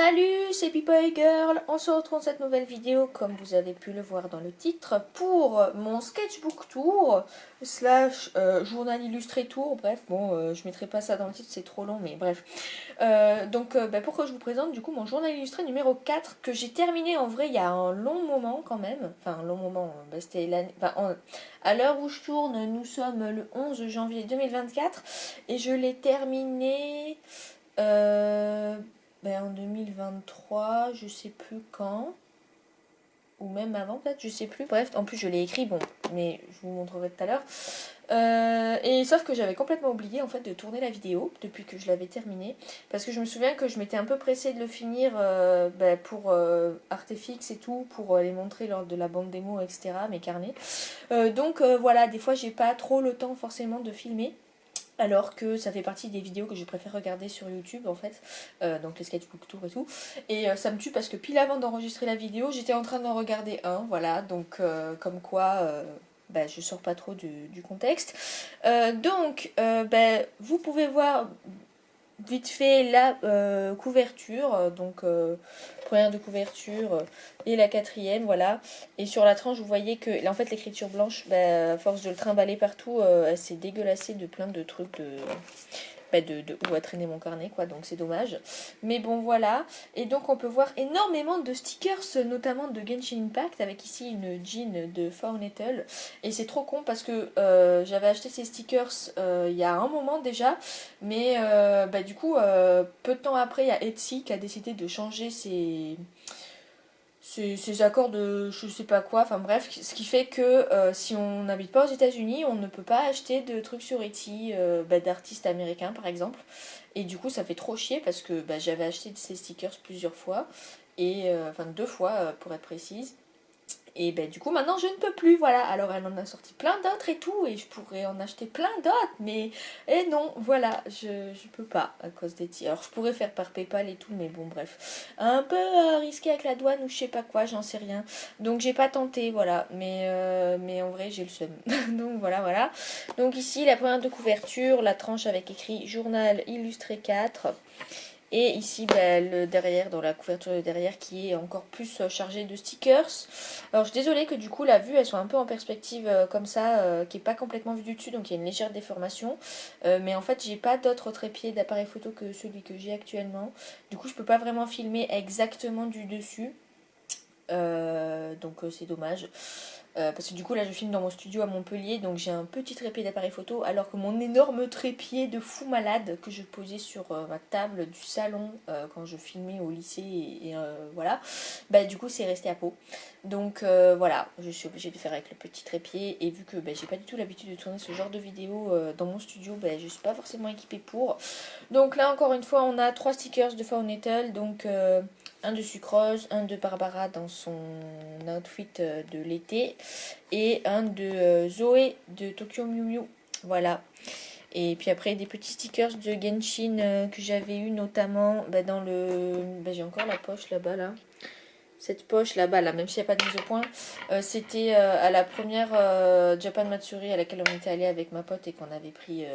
Salut, c'est Pipa et Girl. On se retrouve dans cette nouvelle vidéo, comme vous avez pu le voir dans le titre, pour mon sketchbook tour slash journal illustré tour. Bref, bon, je mettrai pas ça dans le titre, c'est trop long, mais bref. Pourquoi je vous présente du coup mon journal illustré numéro 4 que j'ai terminé en vrai il y a un long moment quand même. Enfin, un long moment, c'était l'année. À l'heure où je tourne, nous sommes le 11 janvier 2024 et je l'ai terminé. En 2023, je sais plus quand, ou même avant peut-être, je sais plus. Bref, en plus je l'ai écrit, bon, mais je vous montrerai tout à l'heure. Et sauf que j'avais complètement oublié en fait de tourner la vidéo depuis que je l'avais terminée, parce que je me souviens que je m'étais un peu pressée de le finir pour Artefix et tout, pour les montrer lors de la bande démo, etc., mes carnets. Voilà, des fois j'ai pas trop le temps forcément de filmer. Alors que ça fait partie des vidéos que je préfère regarder sur YouTube en fait, donc les sketchbook tours et tout. Et ça me tue parce que pile avant d'enregistrer la vidéo, j'étais en train d'en regarder un, voilà, donc comme quoi je sors pas trop du contexte. Vous pouvez voir vite fait la couverture, première de couverture et la quatrième, voilà. Et sur la tranche, vous voyez que, en fait, l'écriture blanche, à force de le trimballer partout, elle s'est dégueulassée de plein de trucs de où a traîné mon carnet, quoi, donc c'est dommage. Mais bon, voilà. Et donc, on peut voir énormément de stickers, notamment de Genshin Impact, avec ici une jean de Faunettle. Et c'est trop con parce que j'avais acheté ces stickers il y a un moment déjà, mais peu de temps après, il y a Etsy qui a décidé de changer ces accords de je sais pas quoi, enfin bref, ce qui fait que si on n'habite pas aux États-Unis, on ne peut pas acheter de trucs sur Etsy d'artistes américains par exemple. Et du coup, ça fait trop chier parce que j'avais acheté ces stickers plusieurs fois, et enfin 2 fois pour être précise. Et du coup maintenant je ne peux plus, voilà. Alors elle en a sorti plein d'autres et tout, et je pourrais en acheter plein d'autres, mais non, voilà, je peux pas à cause des tirs. Alors je pourrais faire par PayPal et tout, mais bon bref. Un peu risqué avec la douane ou je sais pas quoi, j'en sais rien. Donc j'ai pas tenté, voilà. Mais en vrai j'ai le seum. Donc voilà. Donc ici la première de couverture, la tranche avec écrit journal illustré 4. Et ici, le derrière, dans la couverture de derrière, qui est encore plus chargée de stickers. Alors, je suis désolée que du coup, la vue, elle soit un peu en perspective comme ça, qui n'est pas complètement vue du dessus, donc il y a une légère déformation. Mais en fait, j'ai pas d'autre trépied d'appareil photo que celui que j'ai actuellement. Du coup, je peux pas vraiment filmer exactement du dessus. C'est dommage. Parce que du coup là je filme dans mon studio à Montpellier, donc j'ai un petit trépied d'appareil photo, alors que mon énorme trépied de fou malade que je posais sur ma table du salon quand je filmais au lycée voilà, du coup c'est resté à peau. Donc voilà, je suis obligée de faire avec le petit trépied, et vu que j'ai pas du tout l'habitude de tourner ce genre de vidéo dans mon studio, je suis pas forcément équipée pour. Donc là encore une fois on a 3 stickers de Faunettle, donc un de Sucrose, un de Barbara dans son outfit de l'été, et un de Zoé de Tokyo Mew Mew. Voilà. Et puis après des petits stickers de Genshin que j'avais eu notamment dans le... j'ai encore la poche là-bas là. Cette poche là-bas, là, même s'il n'y a pas de mise au point, c'était à la première Japan Matsuri à laquelle on était allé avec ma pote et qu'on avait pris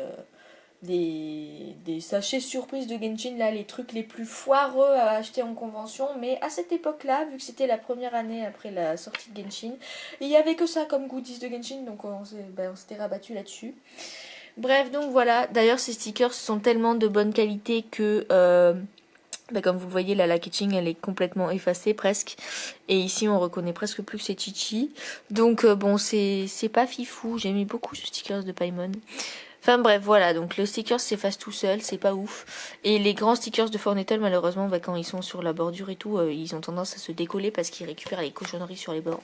des sachets surprises de Genshin, là, les trucs les plus foireux à acheter en convention. Mais à cette époque-là, vu que c'était la première année après la sortie de Genshin, il n'y avait que ça comme goodies de Genshin, donc on s'était rabattu là-dessus. Bref, donc voilà. D'ailleurs, ces stickers sont tellement de bonne qualité que... comme vous le voyez, la packaging elle est complètement effacée presque, et ici on reconnaît presque plus que c'est Chichi. Donc c'est pas fifou. J'ai aimé beaucoup ce stickers de Paimon. Enfin bref, voilà, donc le sticker s'efface tout seul, c'est pas ouf. Et les grands stickers de Faunettle, malheureusement, quand ils sont sur la bordure et tout, ils ont tendance à se décoller parce qu'ils récupèrent les cochonneries sur les bords.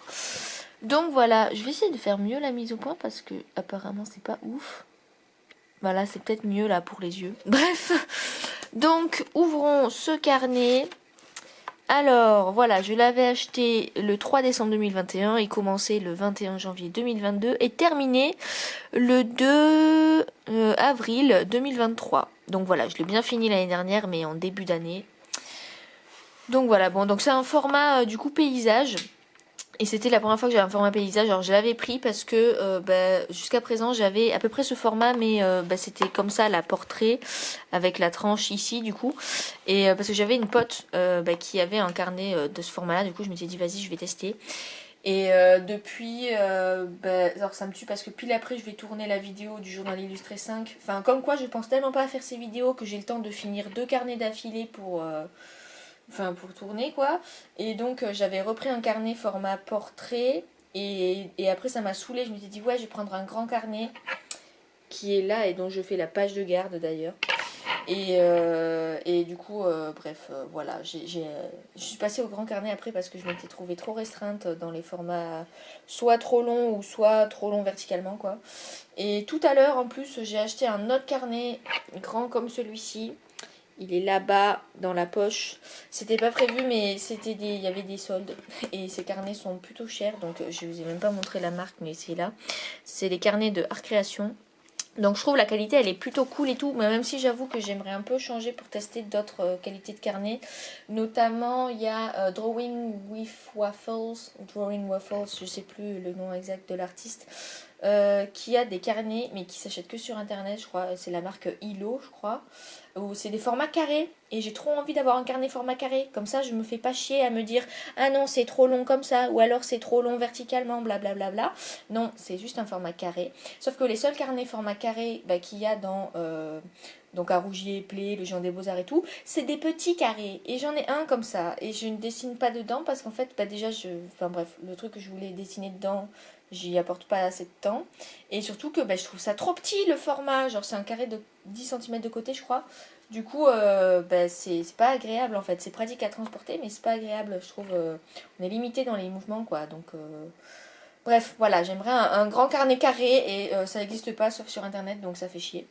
Donc voilà, je vais essayer de faire mieux la mise au point parce que apparemment c'est pas ouf. Voilà, c'est peut-être mieux là pour les yeux. Bref, donc ouvrons ce carnet. Alors voilà, je l'avais acheté le 3 décembre 2021 et commencé le 21 janvier 2022 et terminé le 2 avril 2023. Donc voilà, je l'ai bien fini l'année dernière, mais en début d'année. Donc voilà, bon, donc c'est un format du coup paysage. Et c'était la première fois que j'avais un format paysage. Alors je l'avais pris parce que jusqu'à présent j'avais à peu près ce format, mais c'était comme ça, la portrait avec la tranche ici du coup. Et parce que j'avais une pote qui avait un carnet de ce format là, du coup je m'étais dit vas-y je vais tester. Et depuis, alors ça me tue parce que pile après je vais tourner la vidéo du journal illustré 5. Enfin comme quoi je pense tellement pas à faire ces vidéos que j'ai le temps de finir 2 carnets d'affilée pour tourner quoi. Et donc j'avais repris un carnet format portrait et après ça m'a saoulée, je m'étais dit ouais je vais prendre un grand carnet qui est là et dont je fais la page de garde d'ailleurs. Et du coup, bref, voilà, je suis passée au grand carnet après parce que je m'étais trouvée trop restreinte dans les formats soit trop longs ou soit trop longs verticalement quoi. Et tout à l'heure en plus j'ai acheté un autre carnet grand comme celui-ci. Il est là-bas dans la poche. C'était pas prévu mais il y avait des soldes et ces carnets sont plutôt chers donc je vous ai même pas montré la marque mais c'est là. C'est les carnets de Art Création. Donc je trouve la qualité elle est plutôt cool et tout, mais même si j'avoue que j'aimerais un peu changer pour tester d'autres qualités de carnet. Notamment il y a Drawing Waffles, je sais plus le nom exact de l'artiste, qui a des carnets mais qui s'achètent que sur internet je crois, c'est la marque Hilo je crois, où c'est des formats carrés et j'ai trop envie d'avoir un carnet format carré, comme ça je me fais pas chier à me dire ah non c'est trop long comme ça ou alors c'est trop long verticalement blablabla, non c'est juste un format carré, sauf que les seuls carnets format carré qu'il y a dans donc à Rougier, Play, le Géant des Beaux-Arts et tout, c'est des petits carrés et j'en ai un comme ça et je ne dessine pas dedans parce qu'en fait déjà enfin bref le truc que je voulais dessiner dedans j'y apporte pas assez de temps et surtout que je trouve ça trop petit le format, genre c'est un carré de 10 cm de côté je crois, du coup c'est pas agréable en fait, c'est pratique à transporter mais c'est pas agréable je trouve, on est limité dans les mouvements quoi donc bref voilà j'aimerais un grand carnet carré et ça n'existe pas sauf sur internet donc ça fait chier.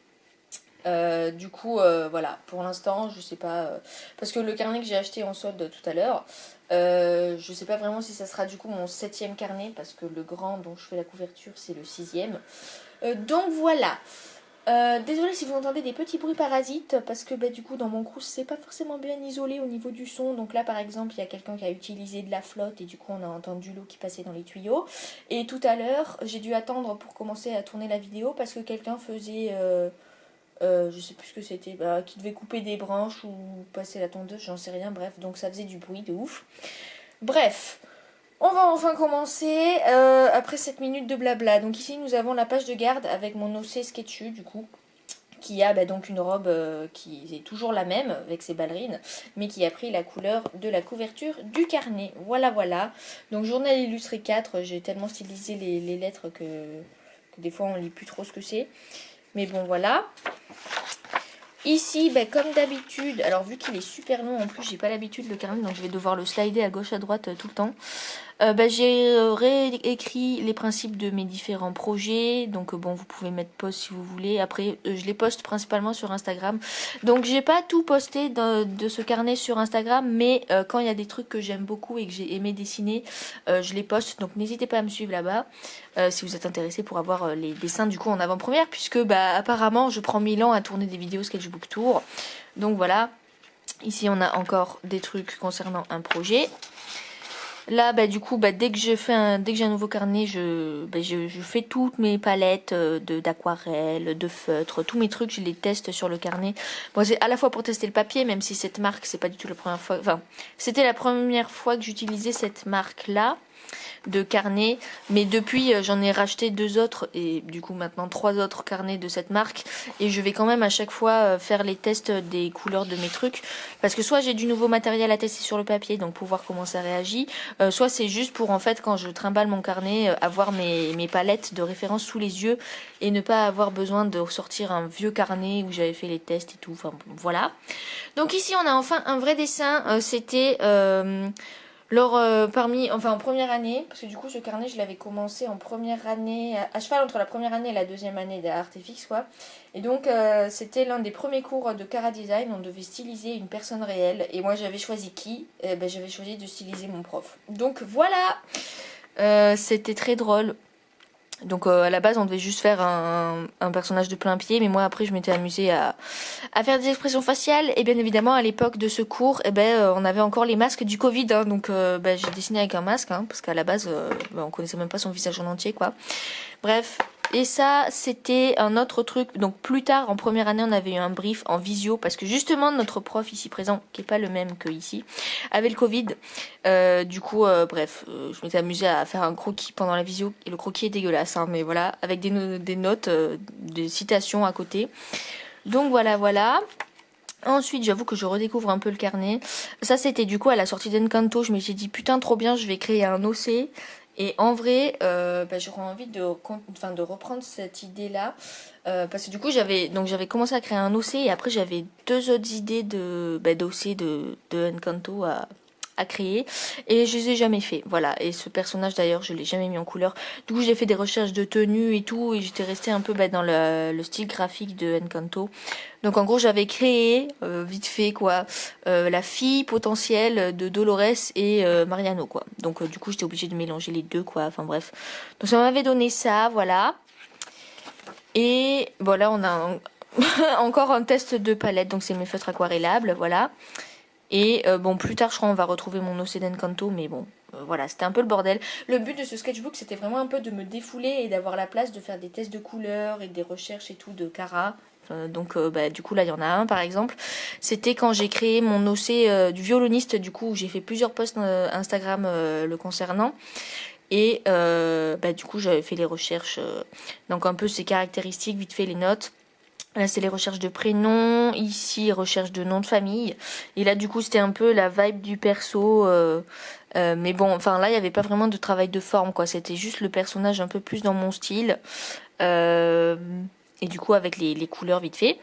Du coup voilà pour l'instant je sais pas parce que le carnet que j'ai acheté en solde tout à l'heure je sais pas vraiment si ça sera du coup mon 7e carnet parce que le grand dont je fais la couverture c'est le 6e, donc voilà. Désolée si vous entendez des petits bruits parasites parce que du coup dans mon crous c'est pas forcément bien isolé au niveau du son, donc là par exemple il y a quelqu'un qui a utilisé de la flotte et du coup on a entendu l'eau qui passait dans les tuyaux, et tout à l'heure j'ai dû attendre pour commencer à tourner la vidéo parce que quelqu'un faisait je sais plus ce que c'était, qui devait couper des branches ou passer la tondeuse, j'en sais rien, bref, donc ça faisait du bruit de ouf. Bref, on va enfin commencer après 7 minutes de blabla. Donc ici nous avons la page de garde avec mon OC Sketchu du coup, qui a donc une robe qui est toujours la même avec ses ballerines, mais qui a pris la couleur de la couverture du carnet. Voilà voilà. Donc journal illustré 4, j'ai tellement stylisé les lettres que des fois on lit plus trop ce que c'est. Mais bon voilà. Ici, comme d'habitude, alors vu qu'il est super long, en plus j'ai pas l'habitude le carnet, donc je vais devoir le slider à gauche à droite tout le temps. J'ai réécrit les principes de mes différents projets, donc bon vous pouvez mettre pause si vous voulez. Après je les poste principalement sur Instagram, donc j'ai pas tout posté de ce carnet sur Instagram, mais quand il y a des trucs que j'aime beaucoup et que j'ai aimé dessiner, je les poste, donc n'hésitez pas à me suivre là-bas si vous êtes intéressé pour avoir les dessins du coup en avant-première, puisque apparemment je prends 1000 ans à tourner des vidéos Sketchbook Tour, donc voilà. Ici on a encore des trucs concernant un projet. Là, du coup, dès que j'ai un nouveau carnet, je fais toutes mes palettes d'aquarelle, de feutre, tous mes trucs, je les teste sur le carnet. Bon, c'est à la fois pour tester le papier, même si cette marque, c'est pas du tout la première fois. Enfin, c'était la première fois que j'utilisais cette marque-là de carnet, mais depuis j'en ai racheté 2 autres et du coup maintenant 3 autres carnets de cette marque, et je vais quand même à chaque fois faire les tests des couleurs de mes trucs parce que soit j'ai du nouveau matériel à tester sur le papier donc pour voir comment ça réagit, soit c'est juste pour en fait quand je trimballe mon carnet avoir mes palettes de référence sous les yeux et ne pas avoir besoin de ressortir un vieux carnet où j'avais fait les tests et tout, enfin voilà. Donc ici on a enfin un vrai dessin, c'était en première année, parce que du coup ce carnet je l'avais commencé en première année, à cheval entre la première année et la deuxième année d'Artefix quoi. Et donc c'était l'un des premiers cours de Cara Design, on devait styliser une personne réelle. Et moi j'avais choisi qui? J'avais choisi de styliser mon prof. Donc voilà, c'était très drôle. Donc à la base on devait juste faire un personnage de plein pied, mais moi après je m'étais amusée à faire des expressions faciales, et bien évidemment à l'époque de ce cours, on avait encore les masques du Covid, hein, donc j'ai dessiné avec un masque, hein, parce qu'à la base on connaissait même pas son visage en entier quoi. Bref, et ça c'était un autre truc. Donc plus tard en première année on avait eu un brief en visio, parce que justement notre prof ici présent, qui est pas le même que ici, avait le Covid. Je m'étais amusée à faire un croquis pendant la visio, et le croquis est dégueulasse, hein, mais voilà, avec des notes, des citations à côté. Donc voilà. Ensuite, j'avoue que je redécouvre un peu le carnet. Ça, c'était du coup à la sortie d'Encanto. Je m'étais dit, putain, trop bien, je vais créer un OC. Et en vrai, j'aurais envie de reprendre cette idée-là. Parce que du coup, j'avais commencé à créer un OC, et après, j'avais deux autres idées d'OC de Encanto à créer, et je les ai jamais fait. Voilà, et ce personnage d'ailleurs, je l'ai jamais mis en couleur. Du coup, j'ai fait des recherches de tenues et tout, et j'étais restée un peu dans le style graphique de Encanto. Donc en gros, j'avais créé vite fait quoi, la fille potentielle de Dolores et Mariano quoi. Donc du coup, j'étais obligée de mélanger les deux quoi. Enfin bref. Donc ça m'avait donné ça, voilà. Et voilà, on a encore un test de palette, donc c'est mes feutres aquarellables, voilà. Et plus tard, je crois, on va retrouver mon OC d'Encanto, mais bon, voilà, c'était un peu le bordel. Le but de ce sketchbook, c'était vraiment un peu de me défouler et d'avoir la place de faire des tests de couleurs et des recherches et tout de Cara. Du coup, là, il y en a un, par exemple. C'était quand j'ai créé mon OC du violoniste, du coup, où j'ai fait plusieurs posts Instagram le concernant. Et du coup, j'avais fait les recherches, donc un peu ses caractéristiques, vite fait les notes. Là, c'est les recherches de prénoms. Ici, recherche de nom de famille. Et là, du coup, c'était un peu la vibe du perso. Mais bon, enfin, là, il n'y avait pas vraiment de travail de forme, quoi. C'était juste le personnage un peu plus dans mon style. Et du coup, avec les couleurs vite fait.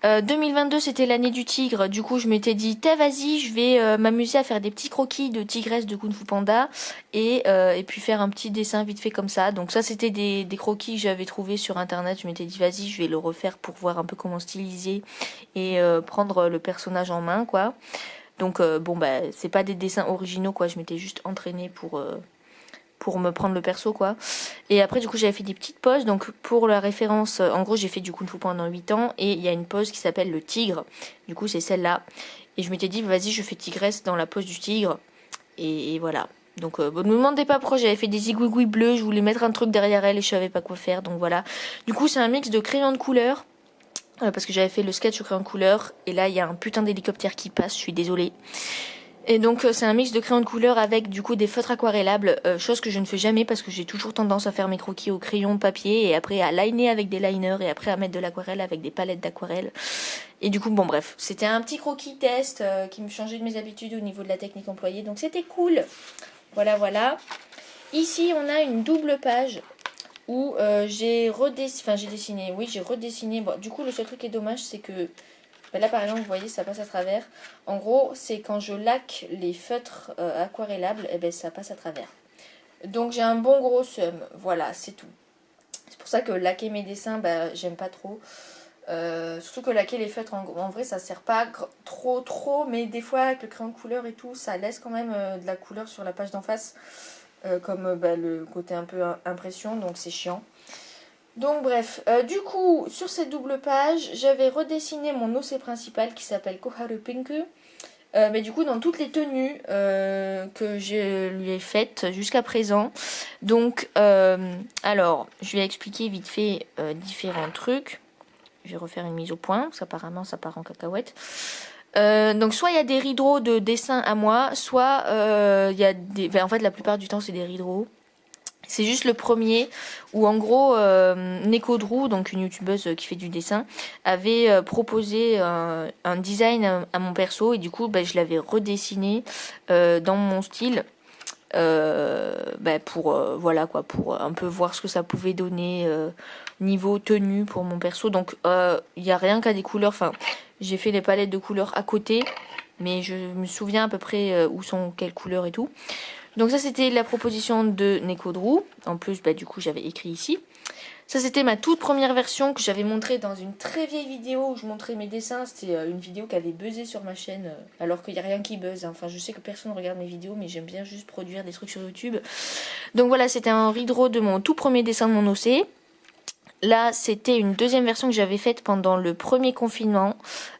2022, c'était l'année du tigre. Du coup, je m'étais dit, vas-y, je vais m'amuser à faire des petits croquis de tigresse de Kung Fu Panda, et puis faire un petit dessin vite fait comme ça. Donc ça, c'était des croquis que j'avais trouvé sur internet. Je m'étais dit, vas-y, je vais le refaire pour voir un peu comment styliser et prendre le personnage en main, quoi. Donc c'est pas des dessins originaux, quoi. Je m'étais juste entraînée pour me prendre le perso quoi. Et après du coup j'avais fait des petites pauses, donc pour la référence, en gros j'ai fait du Kung Fu pendant 8 ans, et il y a une pause qui s'appelle le tigre, du coup c'est celle-là, et je m'étais dit vas-y je fais tigresse dans la pose du tigre, et voilà. Donc ne me demandez pas pourquoi j'avais fait des zigouigouis bleus, je voulais mettre un truc derrière elle et je savais pas quoi faire, donc voilà. Du coup c'est un mix de crayons de couleur, parce que j'avais fait le sketch au crayon de couleur, et là il y a un putain d'hélicoptère qui passe, je suis désolée. Et donc c'est un mix de crayons de couleur avec du coup des feutres aquarellables, chose que je ne fais jamais parce que j'ai toujours tendance à faire mes croquis au crayon papier, et après à liner avec des liners, et après à mettre de l'aquarelle avec des palettes d'aquarelle. Et du coup c'était un petit croquis test qui me changeait de mes habitudes au niveau de la technique employée, donc c'était cool. Voilà. Ici on a une double page où j'ai redessiné. Bon, du coup le seul truc qui est dommage, c'est que là par exemple vous voyez ça passe à travers. En gros c'est quand je laque les feutres aquarellables, ça passe à travers. Donc j'ai un bon gros seum, voilà c'est tout. C'est pour ça que laquer mes dessins j'aime pas trop. Surtout que laquer les feutres en vrai ça sert pas trop, mais des fois avec le crayon de couleur et tout ça laisse quand même de la couleur sur la page d'en face, comme le côté un peu impression, donc c'est chiant. Donc bref, du coup, sur cette double page, j'avais redessiné mon OC principal qui s'appelle Koharu Pinku. Mais du coup, dans toutes les tenues que je lui ai faites jusqu'à présent. Donc, alors, je vais expliquer vite fait différents trucs. Je vais refaire une mise au point, parce qu'apparemment ça part en cacahuète. Donc soit il y a des rideaux de dessin à moi, soit il y a des... en fait, la plupart du temps, c'est des rideaux. C'est juste le premier où en gros Neko Drew, donc une youtubeuse qui fait du dessin, avait proposé un design à mon perso, et du coup je l'avais redessiné dans mon style pour un peu voir ce que ça pouvait donner niveau tenue pour mon perso. Donc il n'y a rien qu'à des couleurs, enfin j'ai fait les palettes de couleurs à côté, mais je me souviens à peu près où sont quelles couleurs et tout. Donc ça c'était la proposition de Neko Drew. En plus du coup j'avais écrit ici. Ça c'était ma toute première version que j'avais montrée dans une très vieille vidéo où je montrais mes dessins. C'était une vidéo qui avait buzzé sur ma chaîne alors qu'il n'y a rien qui buzz. Enfin je sais que personne ne regarde mes vidéos mais j'aime bien juste produire des trucs sur YouTube. Donc voilà, c'était un redraw de mon tout premier dessin de mon OC. Là, c'était une deuxième version que j'avais faite pendant le premier confinement.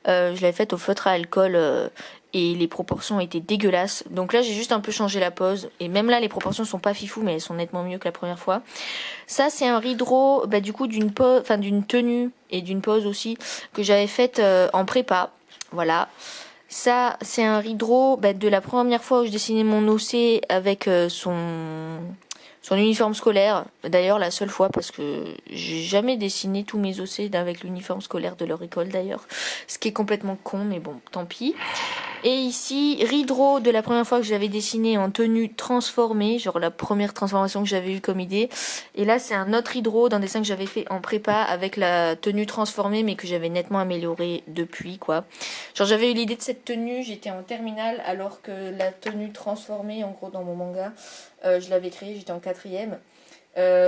Je l'avais faite au feutre à alcool et les proportions étaient dégueulasses. Donc là, j'ai juste un peu changé la pose. Et même là, les proportions sont pas fifou, mais elles sont nettement mieux que la première fois. Ça, c'est un redraw du coup d'une tenue et d'une pose aussi que j'avais faite en prépa. Voilà. Ça, c'est un redraw de la première fois où je dessinais mon OC avec son uniforme scolaire. D'ailleurs, la seule fois, parce que j'ai jamais dessiné tous mes OC avec l'uniforme scolaire de leur école d'ailleurs. Ce qui est complètement con, mais bon, tant pis. Et ici, redraw de la première fois que j'avais dessiné en tenue transformée, genre la première transformation que j'avais eue comme idée. Et là, c'est un autre redraw d'un dessin que j'avais fait en prépa avec la tenue transformée, mais que j'avais nettement améliorée depuis, quoi. Genre, j'avais eu l'idée de cette tenue, j'étais en terminale, alors que la tenue transformée, en gros, dans mon manga, je l'avais créée, j'étais en quatrième.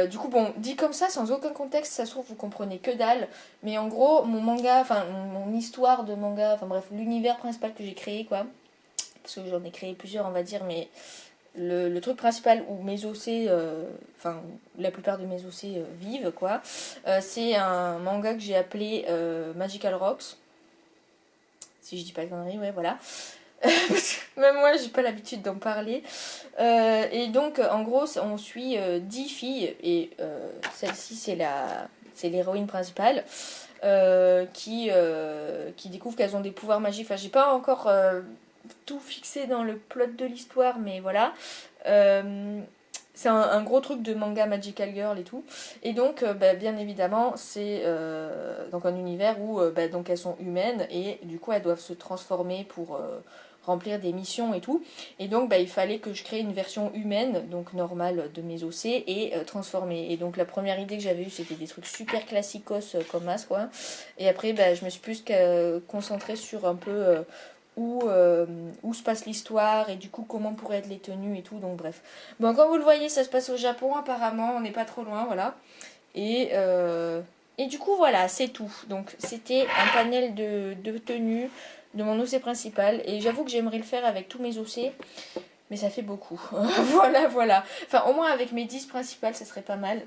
Du coup, bon, dit comme ça, sans aucun contexte, ça se trouve, vous comprenez que dalle. Mais en gros, mon manga, enfin, mon histoire de manga, enfin bref, l'univers principal que j'ai créé, quoi. Parce que j'en ai créé plusieurs, on va dire, mais le truc principal où mes OC, enfin, la plupart de mes OC vivent, quoi, c'est un manga que j'ai appelé Magical Rocks. Si je dis pas de conneries, ouais, voilà. Même moi, j'ai pas l'habitude d'en parler. Et donc, en gros, on suit 10 filles. Et celle-ci, c'est l'héroïne principale. Qui découvrent qu'elles ont des pouvoirs magiques. Enfin, j'ai pas encore tout fixé dans le plot de l'histoire, mais voilà. C'est un gros truc de manga Magical Girl et tout. Et donc, bien évidemment, c'est donc un univers où donc elles sont humaines et du coup, elles doivent se transformer pour remplir des missions et tout. Et donc, il fallait que je crée une version humaine, donc normale de mes OC, et transformée. Et donc, la première idée que j'avais eue, c'était des trucs super classicos comme As, quoi. Et après, je me suis plus concentrée sur un peu où se passe l'histoire et du coup comment pourraient être les tenues et tout, donc bref. Bon, comme vous le voyez, ça se passe au Japon apparemment, on n'est pas trop loin, voilà. Et du coup, voilà, c'est tout. Donc c'était un panel de tenues de mon OC principal et j'avoue que j'aimerais le faire avec tous mes OC, mais ça fait beaucoup. Voilà. Enfin, au moins avec mes 10 principales, ça serait pas mal.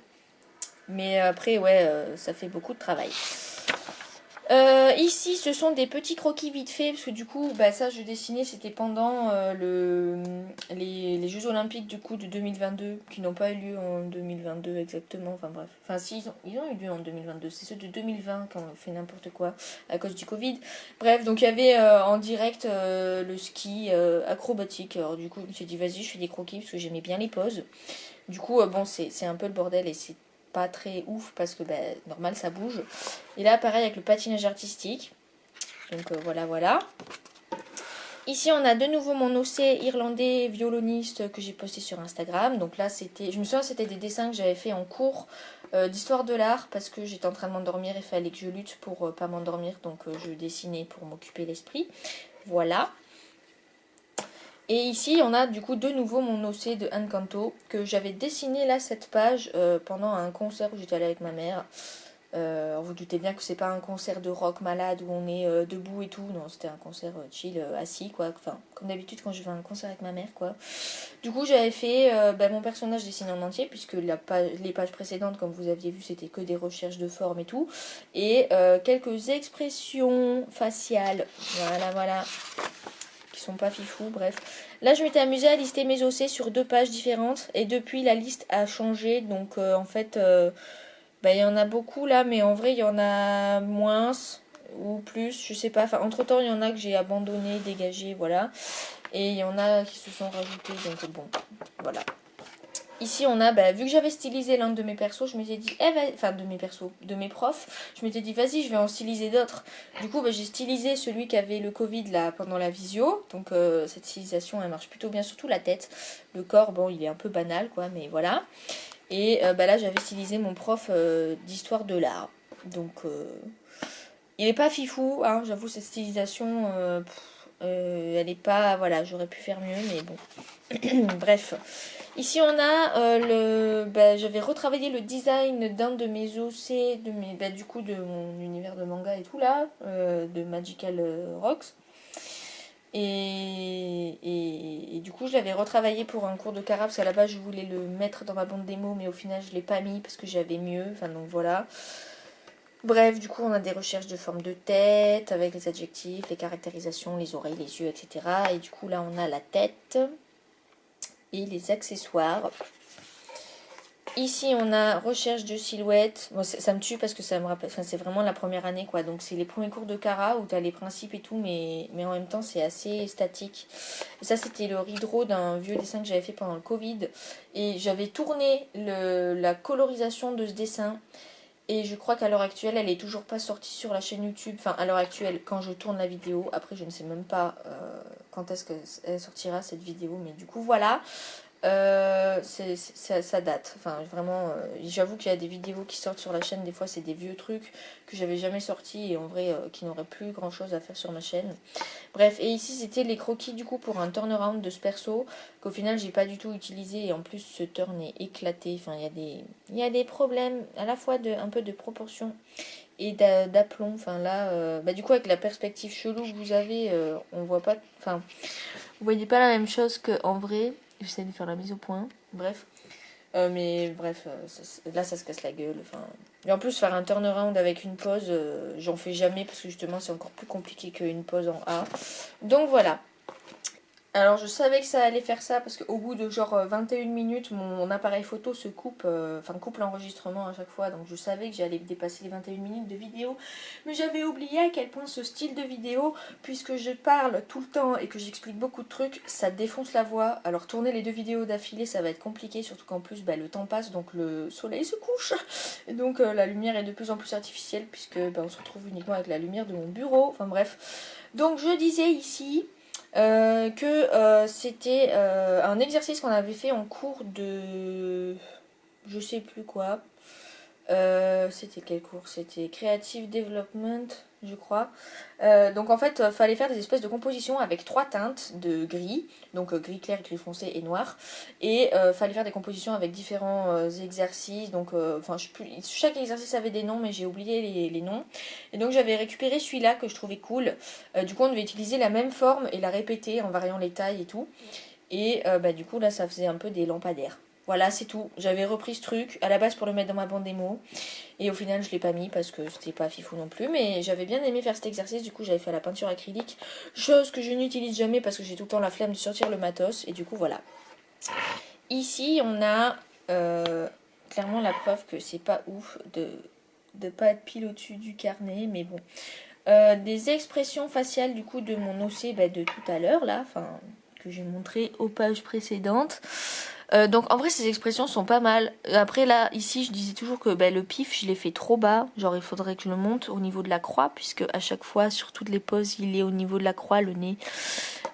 Mais après, ouais, ça fait beaucoup de travail. Ici, ce sont des petits croquis vite fait, parce que du coup, ça je dessinais, c'était pendant les Jeux Olympiques du coup de 2022, qui n'ont pas eu lieu en 2022 exactement, enfin bref. Enfin si, ils ont eu lieu en 2022, c'est ceux de 2020 qui ont fait n'importe quoi à cause du Covid. Bref, donc il y avait en direct le ski acrobatique, alors du coup je me suis dit vas-y, je fais des croquis, parce que j'aimais bien les poses. Du coup, bon, c'est un peu le bordel et c'est pas très ouf parce que normal ça bouge. Et là pareil avec le patinage artistique. Donc voilà. Ici on a de nouveau mon OC irlandais violoniste que j'ai posté sur Instagram. Donc là c'était, je me souviens c'était des dessins que j'avais fait en cours d'histoire de l'art parce que j'étais en train de m'endormir et il fallait que je lutte pour pas m'endormir. Donc je dessinais pour m'occuper l'esprit. Voilà. Et ici, on a du coup de nouveau mon OC de Encanto que j'avais dessiné là cette page pendant un concert où j'étais allée avec ma mère. Vous doutez bien que c'est pas un concert de rock malade où on est debout et tout. Non, c'était un concert chill, assis quoi. Enfin, comme d'habitude quand je vais à un concert avec ma mère quoi. Du coup, j'avais fait mon personnage dessiné en entier puisque les pages précédentes, comme vous aviez vu, c'était que des recherches de forme et tout. Et quelques expressions faciales. Voilà. Qui sont pas fifou, bref. Là, je m'étais amusée à lister mes OC sur 2 pages différentes. Et depuis, la liste a changé. Donc, en fait, il y en a beaucoup là. Mais en vrai, il y en a moins ou plus. Je sais pas. Enfin, entre-temps, il y en a que j'ai abandonné, dégagé, voilà. Et il y en a qui se sont rajoutés. Donc, bon, voilà. Ici, on a, vu que j'avais stylisé l'un de mes persos, je m'étais dit, enfin de mes persos, de mes profs, je m'étais dit, vas-y, je vais en styliser d'autres. Du coup, j'ai stylisé celui qui avait le Covid là pendant la visio. Donc, cette stylisation, elle marche plutôt bien, surtout la tête. Le corps, bon, il est un peu banal, quoi, mais voilà. Et là, j'avais stylisé mon prof d'histoire de l'art. Donc, il est pas fifou, hein, j'avoue, cette stylisation, elle est pas, voilà, j'aurais pu faire mieux, mais bon. Bref. Ici on a j'avais retravaillé le design d'un de mes OC, du coup de mon univers de manga et tout là, de Magical Rocks. Et du coup je l'avais retravaillé pour un cours de Kara parce qu'à la base je voulais le mettre dans ma bande démo mais au final je l'ai pas mis parce que j'avais mieux, enfin donc voilà. Bref, du coup on a des recherches de forme de tête avec les adjectifs, les caractérisations, les oreilles, les yeux, etc. Et du coup là on a la tête et les accessoires. Ici, on a recherche de silhouette. Bon, ça me tue parce que ça me rappelle. Enfin, c'est vraiment la première année, quoi. Donc, c'est les premiers cours de Kara où tu as les principes et tout, mais en même temps, c'est assez statique. Et ça, c'était le redraw d'un vieux dessin que j'avais fait pendant le Covid. Et j'avais tourné la colorisation de ce dessin. Et je crois qu'à l'heure actuelle, elle est toujours pas sortie sur la chaîne YouTube. Enfin, à l'heure actuelle, quand je tourne la vidéo. Après, je ne sais même pas quand est-ce qu'elle sortira cette vidéo. Mais du coup, voilà. Ça date, enfin vraiment j'avoue qu'il y a des vidéos qui sortent sur la chaîne, des fois c'est des vieux trucs que j'avais jamais sortis et en vrai qui n'auraient plus grand chose à faire sur ma chaîne. Bref, et ici c'était les croquis du coup pour un turnaround de ce perso qu'au final j'ai pas du tout utilisé et en plus ce turn est éclaté, enfin il y a des problèmes à la fois un peu de proportion et d'aplomb, enfin là du coup avec la perspective chelou que vous avez on voit pas, enfin vous voyez pas la même chose qu'en vrai. J'essaie de faire la mise au point. Bref. Mais bref, là ça se casse la gueule. Enfin. Et en plus, faire un turnaround avec une pause, j'en fais jamais parce que justement c'est encore plus compliqué qu'une pause en A. Donc voilà. Alors je savais que ça allait faire ça parce qu'au bout de genre 21 minutes, mon appareil photo se coupe, coupe l'enregistrement à chaque fois. Donc je savais que j'allais dépasser les 21 minutes de vidéo. Mais j'avais oublié à quel point ce style de vidéo, puisque je parle tout le temps et que j'explique beaucoup de trucs, ça défonce la voix. Alors tourner les deux vidéos d'affilée, ça va être compliqué, surtout qu'en plus le temps passe, donc le soleil se couche. Et donc la lumière est de plus en plus artificielle puisque on se retrouve uniquement avec la lumière de mon bureau. Enfin bref. Donc je disais ici que c'était un exercice qu'on avait fait en cours de je sais plus quoi. C'était quel cours? C'était Creative Development, je crois. Donc en fait, fallait faire des espèces de compositions avec trois teintes de gris, donc gris clair, gris foncé et noir. Et fallait faire des compositions avec différents exercices. Donc, chaque exercice avait des noms, mais j'ai oublié les noms. Et donc j'avais récupéré celui-là que je trouvais cool. Du coup, on devait utiliser la même forme et la répéter en variant les tailles et tout. Et du coup, là, ça faisait un peu des lampadaires. Voilà, c'est tout. J'avais repris ce truc à la base pour le mettre dans ma bande démo. Et au final, je l'ai pas mis parce que c'était pas fifou non plus. Mais j'avais bien aimé faire cet exercice. Du coup, j'avais fait la peinture acrylique. Chose que je n'utilise jamais parce que j'ai tout le temps la flemme de sortir le matos. Et du coup, voilà. Ici, on a clairement la preuve que c'est pas ouf de pas être pile au-dessus du carnet. Mais bon. Des expressions faciales du coup de mon OC de tout à l'heure là. Enfin, que j'ai montré aux pages précédentes. Donc en vrai ces expressions sont pas mal. Après là ici je disais toujours que le pif je l'ai fait trop bas. Genre il faudrait que je le monte au niveau de la croix puisque à chaque fois sur toutes les poses il est au niveau de la croix le nez.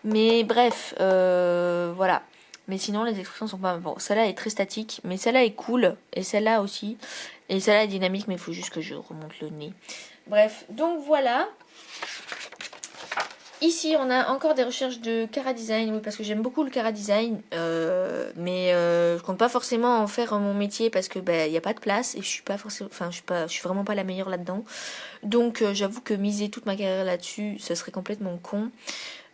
Mais bref voilà. Mais sinon les expressions sont pas mal. Bon celle-là est très statique mais celle-là est cool et celle-là aussi. Et celle-là est dynamique mais il faut juste que je remonte le nez. Bref donc voilà. Ici, on a encore des recherches de Kara Design, oui, parce que j'aime beaucoup le Kara Design, mais je compte pas forcément en faire mon métier parce que il y a pas de place et je suis pas forcément, je suis vraiment pas la meilleure là-dedans. Donc j'avoue que miser toute ma carrière là-dessus, ça serait complètement con.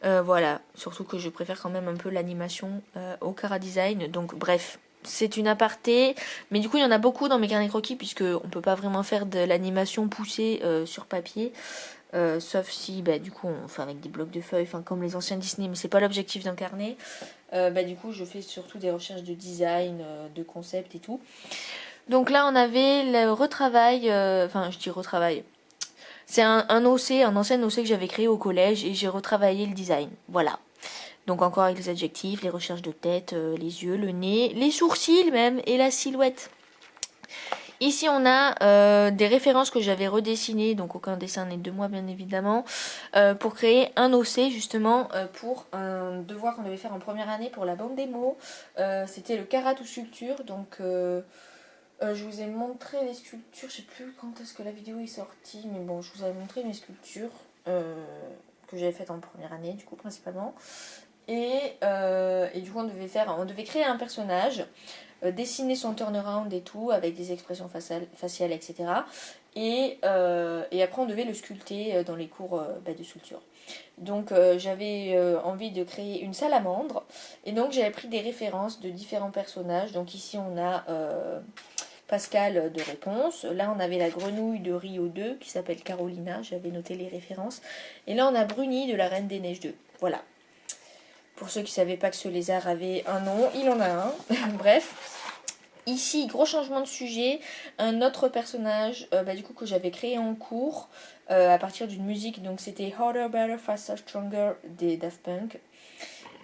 Voilà, surtout que je préfère quand même un peu l'animation au Kara Design. Donc bref, c'est une aparté, mais du coup il y en a beaucoup dans mes carnets croquis puisque on peut pas vraiment faire de l'animation poussée sur papier. Sauf si du coup on fait avec des blocs de feuilles, comme les anciens Disney, mais c'est pas l'objectif d'un carnet. Du coup je fais surtout des recherches de design, de concept et tout. Donc là on avait le retravail, je dis retravail. C'est un OC, un ancien OC que j'avais créé au collège et j'ai retravaillé le design. Voilà. Donc encore avec les adjectifs, les recherches de tête, les yeux, le nez, les sourcils même et la silhouette. Ici on a des références que j'avais redessinées, donc aucun dessin n'est de moi bien évidemment, pour créer un OC justement pour un devoir qu'on devait faire en première année pour la bande démo. C'était le karatou sculpture, donc je vous ai montré les sculptures, je sais plus quand est-ce que la vidéo est sortie, mais bon je vous avais montré mes sculptures que j'avais faites en première année du coup principalement. Et du coup on devait créer un personnage, dessiner son turnaround et tout, avec des expressions faciales, etc. Et après on devait le sculpter dans les cours de sculpture. Donc j'avais envie de créer une salamandre, et donc j'avais pris des références de différents personnages. Donc ici on a Pascal de Réponse, là on avait la grenouille de Rio 2 qui s'appelle Carolina, j'avais noté les références, et là on a Bruni de la Reine des Neiges 2, voilà. Pour ceux qui ne savaient pas que ce lézard avait un nom, il en a un. Bref. Ici, gros changement de sujet. Un autre personnage du coup, que j'avais créé en cours à partir d'une musique. Donc c'était Harder, Better, Faster, Stronger des Daft Punk.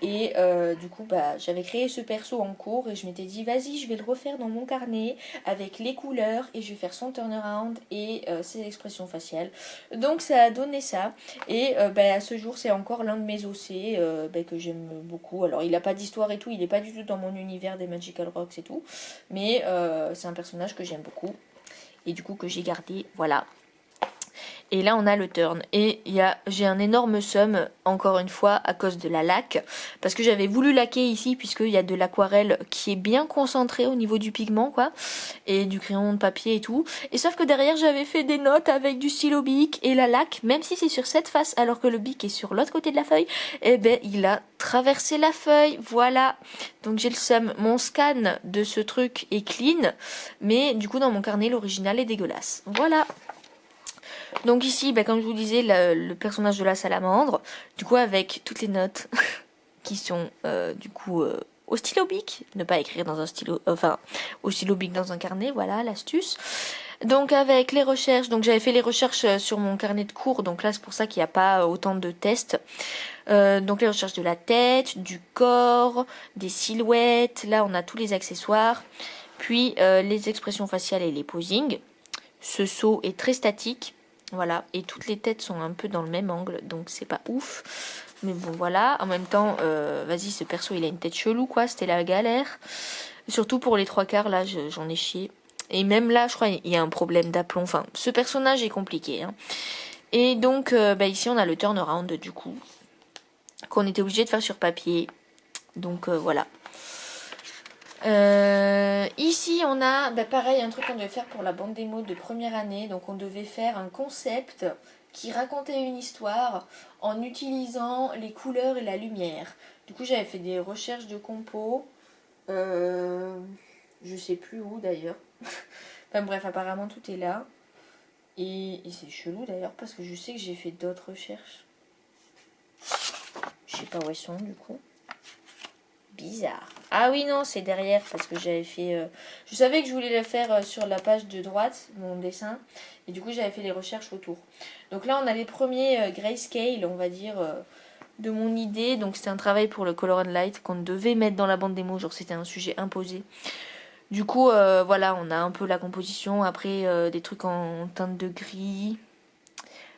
Et du coup, j'avais créé ce perso en cours et je m'étais dit, vas-y, je vais le refaire dans mon carnet avec les couleurs et je vais faire son turnaround et ses expressions faciales. Donc ça a donné ça. Et à ce jour, c'est encore l'un de mes OC que j'aime beaucoup. Alors, il n'a pas d'histoire et tout, il n'est pas du tout dans mon univers des Magical Rocks et tout. Mais c'est un personnage que j'aime beaucoup. Et du coup, que j'ai gardé, voilà. Et là on a le turn, et j'ai un énorme somme encore une fois à cause de la laque, parce que j'avais voulu laquer ici puisqu'il y a de l'aquarelle qui est bien concentrée au niveau du pigment quoi, et du crayon de papier et tout, et sauf que derrière j'avais fait des notes avec du stylo bic, et la laque, même si c'est sur cette face alors que le bic est sur l'autre côté de la feuille, et il a traversé la feuille, voilà. Donc j'ai le somme, mon scan de ce truc est clean, mais du coup dans mon carnet l'original est dégueulasse, voilà. Donc ici, comme je vous disais, le personnage de la salamandre, du coup avec toutes les notes qui sont au stylo bic, ne pas écrire dans un stylo, au stylo bic dans un carnet, voilà l'astuce. Donc avec les recherches, donc j'avais fait les recherches sur mon carnet de cours, donc là c'est pour ça qu'il n'y a pas autant de tests. Donc les recherches de la tête, du corps, des silhouettes, là on a tous les accessoires, puis les expressions faciales et les posings. Ce saut est très statique. Voilà, et toutes les têtes sont un peu dans le même angle, donc c'est pas ouf. Mais bon, voilà. En même temps, vas-y, ce perso, il a une tête chelou, quoi. C'était la galère. Surtout pour les 3/4, là, j'en ai chié. Et même là, je crois, il y a un problème d'aplomb. Enfin, ce personnage est compliqué. Hein. Et donc, ici, on a le turnaround, du coup, qu'on était obligé de faire sur papier. Donc, voilà. Ici on a pareil un truc qu'on devait faire pour la bande démo de première année, donc on devait faire un concept qui racontait une histoire en utilisant les couleurs et la lumière. Du coup j'avais fait des recherches de compos, je sais plus où d'ailleurs, enfin bref apparemment tout est là, et c'est chelou d'ailleurs parce que je sais que j'ai fait d'autres recherches, je sais pas où elles sont du coup. Bizarre. Ah oui, non, c'est derrière parce que j'avais fait... je savais que je voulais le faire sur la page de droite, mon dessin. Et du coup, j'avais fait les recherches autour. Donc là, on a les premiers grayscale, on va dire, de mon idée. Donc c'était un travail pour le Color and Light qu'on devait mettre dans la bande démo. Genre, c'était un sujet imposé. Du coup, voilà, on a un peu la composition. Après, des trucs en teinte de gris.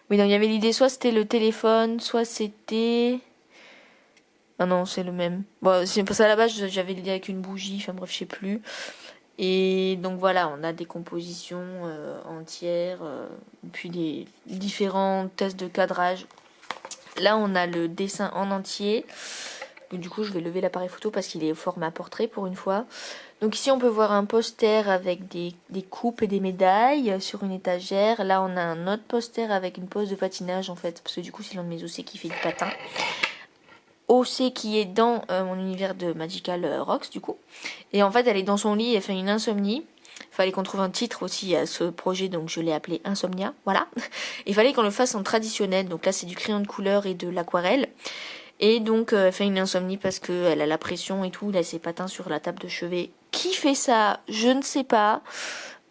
Oui, donc il y avait l'idée, soit c'était le téléphone, soit c'était... Ah non, c'est le même. Bon, c'est parce qu'à la base, j'avais l'idée avec une bougie, enfin bref, je sais plus. Et donc voilà, on a des compositions entières, puis des différents tests de cadrage. Là, on a le dessin en entier. Donc, du coup, je vais lever l'appareil photo parce qu'il est au format portrait pour une fois. Donc ici, on peut voir un poster avec des coupes et des médailles sur une étagère. Là, on a un autre poster avec une pose de patinage en fait, parce que du coup, c'est l'un de mes OC qui fait du patin. OC qui est dans mon univers de Magical Rocks du coup, et en fait elle est dans son lit, elle fait une insomnie. Il fallait qu'on trouve un titre aussi à ce projet, donc je l'ai appelé Insomnia, voilà. Il fallait qu'on le fasse en traditionnel, donc là c'est du crayon de couleur et de l'aquarelle, et donc elle fait une insomnie parce qu'elle a la pression et tout, là ses patins sur la table de chevet. Qui fait ça? Je ne sais pas.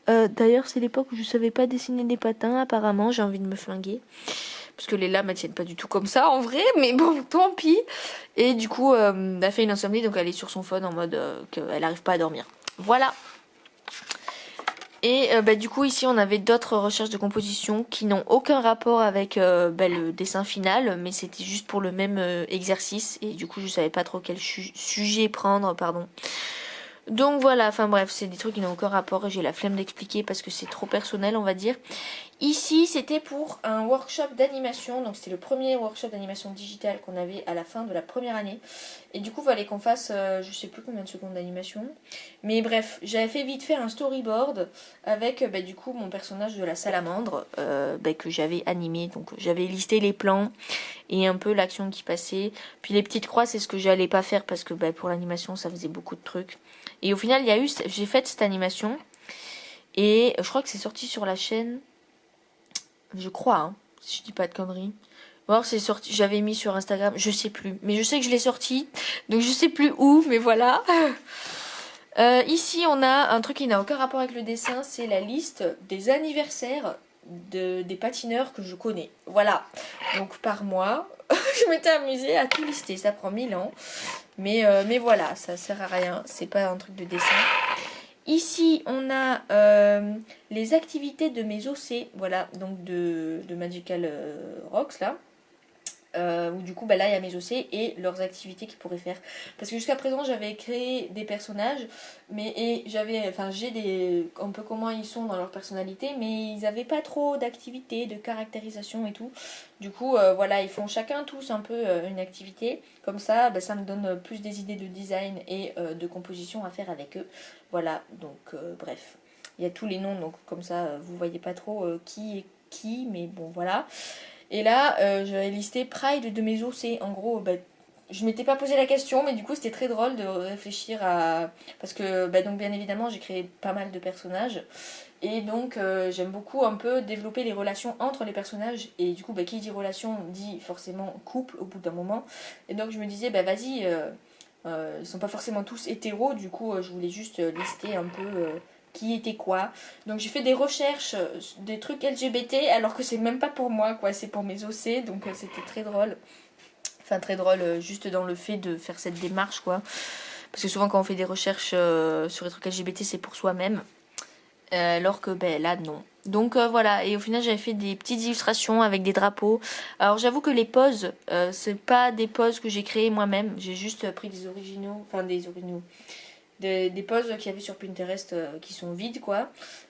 D'ailleurs c'est l'époque où je savais pas dessiner des patins, apparemment j'ai envie de me flinguer. Parce que les lames elles tiennent pas du tout comme ça en vrai, mais bon, tant pis. Et du coup, elle a fait une insomnie, donc elle est sur son phone en mode qu'elle n'arrive pas à dormir. Voilà. Et du coup, ici, on avait d'autres recherches de composition qui n'ont aucun rapport avec le dessin final, mais c'était juste pour le même exercice. Et du coup, je savais pas trop quel sujet prendre, pardon. Donc voilà, enfin bref, c'est des trucs qui n'ont aucun rapport et j'ai la flemme d'expliquer parce que c'est trop personnel, on va dire. Ici, c'était pour un workshop d'animation, donc c'était le premier workshop d'animation digitale qu'on avait à la fin de la première année. Et du coup, il fallait qu'on fasse, je sais plus combien de secondes d'animation. Mais bref, j'avais fait vite fait un storyboard avec du coup mon personnage de la salamandre que j'avais animé. Donc j'avais listé les plans et un peu l'action qui passait. Puis les petites croix, c'est ce que j'allais pas faire parce que pour l'animation, ça faisait beaucoup de trucs. Et au final, j'ai fait cette animation et je crois que c'est sorti sur la chaîne. Je crois, hein, si je dis pas de conneries. Ou alors c'est sorti, j'avais mis sur Instagram, je sais plus. Mais je sais que je l'ai sorti, donc je sais plus où, mais voilà. Ici, on a un truc qui n'a aucun rapport avec le dessin, c'est la liste des anniversaires des patineurs que je connais. Voilà. Donc par mois, je m'étais amusée à tout lister. Ça prend 1000 ans. Mais voilà, ça sert à rien. C'est pas un truc de dessin. Ici, on a les activités de mes OC, voilà, donc de Magical Rocks, là. Où du coup, là, il y a mes OC et leurs activités qu'ils pourraient faire. Parce que jusqu'à présent, j'avais créé des personnages, j'ai un peu comment ils sont dans leur personnalité, mais ils n'avaient pas trop d'activités, de caractérisation et tout. Du coup, voilà, ils font chacun tous un peu une activité. Comme ça, ça me donne plus des idées de design et de composition à faire avec eux. Voilà, donc bref. Il y a tous les noms, donc comme ça, vous voyez pas trop qui est qui, mais bon, voilà. Et là, j'avais listé Pride de mes OC. En gros, je m'étais pas posé la question, mais du coup, c'était très drôle de réfléchir à. Parce que, donc, bien évidemment, j'ai créé pas mal de personnages. Et donc, j'aime beaucoup un peu développer les relations entre les personnages. Et du coup, qui dit relation dit forcément couple au bout d'un moment. Et donc, je me disais, vas-y, ils sont pas forcément tous hétéros. Du coup, je voulais juste lister un peu qui était quoi. Donc j'ai fait des recherches, des trucs LGBT, alors que c'est même pas pour moi, quoi, c'est pour mes OC, donc c'était très drôle. Enfin très drôle, juste dans le fait de faire cette démarche, quoi. Parce que souvent quand on fait des recherches sur les trucs LGBT, c'est pour soi-même. Alors que là non. Donc voilà, et au final j'avais fait des petites illustrations avec des drapeaux. Alors j'avoue que les poses, c'est pas des poses que j'ai créées moi-même, j'ai juste pris des originaux, des poses qu'il y avait sur Pinterest qui sont vides, quoi.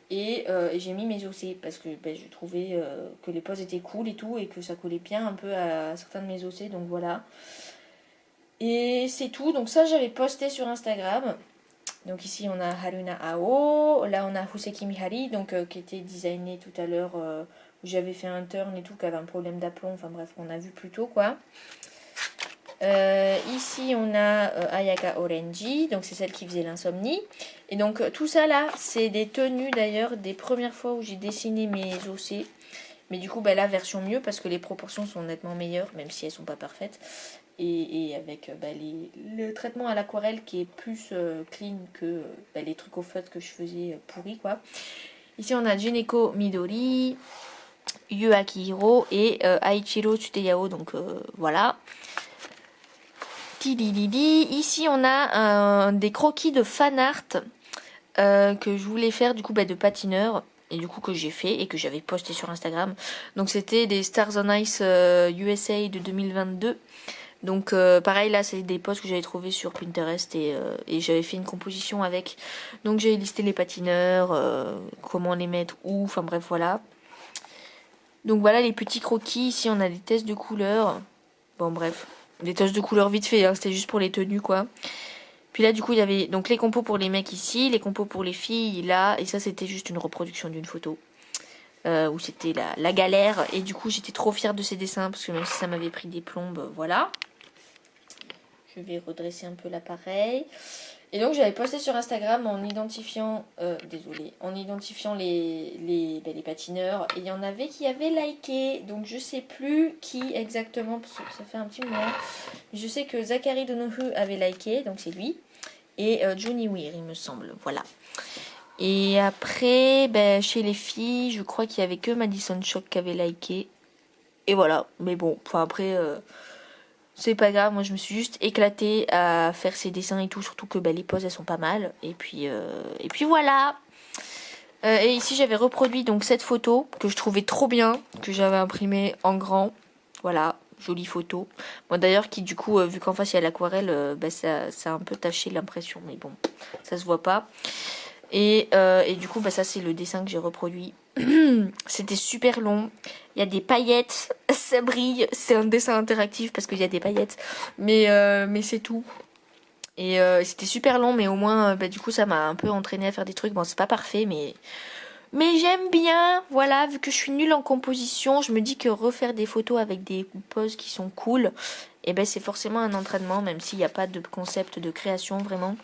Et j'ai mis mes OC parce que je trouvais que les poses étaient cool et tout, et que ça collait bien un peu à certains de mes OC, donc voilà. Et c'est tout, donc ça j'avais posté sur Instagram. Donc ici on a Haruna Ao, là on a Huseki Mihari, donc qui était designé tout à l'heure, où j'avais fait un turn et tout, qui avait un problème d'aplomb, enfin bref, on a vu plus tôt, quoi. Ici on a Ayaka Orenji, donc c'est celle qui faisait l'insomnie. Et donc tout ça là, c'est des tenues d'ailleurs des premières fois où j'ai dessiné mes OC. Mais du coup là version mieux parce que les proportions sont nettement meilleures, même si elles sont pas parfaites. Et avec le traitement à l'aquarelle qui est plus clean que les trucs au feutre que je faisais pourris, quoi. Ici on a Juneko Midori, Yu Akihiro et Aichiro Tsuteyao, donc voilà. Ici on a des croquis de fan art que je voulais faire du coup de patineurs, et du coup que j'ai fait et que j'avais posté sur Instagram. Donc c'était des Stars on Ice USA de 2022. Donc pareil là c'est des posts que j'avais trouvé sur Pinterest et j'avais fait une composition avec. Donc j'ai listé les patineurs, comment les mettre où, enfin bref voilà. Donc voilà les petits croquis. Ici on a des tests de couleurs. Bon bref. Des tests de couleurs vite fait, hein, c'était juste pour les tenues, quoi. Puis là, du coup, il y avait donc les compos pour les mecs ici, les compos pour les filles là, et ça, c'était juste une reproduction d'une photo. Où c'était la galère, et du coup, j'étais trop fière de ces dessins, parce que même si ça m'avait pris des plombes, voilà. Je vais redresser un peu l'appareil. Et donc, j'avais posté sur Instagram en identifiant, les patineurs. Et il y en avait qui avaient liké. Donc, je sais plus qui exactement, parce que ça fait un petit moment. Mais je sais que Zachary Donohue avait liké, donc c'est lui. Et Johnny Weir, il me semble. Voilà. Et après, chez les filles, je crois qu'il y avait que Madison Chock qui avait liké. Et voilà. Mais bon, enfin après... c'est pas grave, moi je me suis juste éclatée à faire ces dessins et tout, surtout que les poses elles sont pas mal. Et puis voilà. Et ici j'avais reproduit donc cette photo que je trouvais trop bien, que j'avais imprimée en grand. Voilà, jolie photo. Bon d'ailleurs qui du coup vu qu'en face il y a l'aquarelle, ça a un peu taché l'impression, mais bon ça se voit pas. Et du coup ça c'est le dessin que j'ai reproduit. C'était super long, il y a des paillettes, ça brille, c'est un dessin interactif parce qu'il y a des paillettes, mais c'est tout. Et c'était super long, mais au moins du coup ça m'a un peu entraîné à faire des trucs. Bon c'est pas parfait, mais j'aime bien, voilà, vu que je suis nulle en composition, je me dis que refaire des photos avec des poses qui sont cool, et ben c'est forcément un entraînement, même s'il n'y a pas de concept de création vraiment.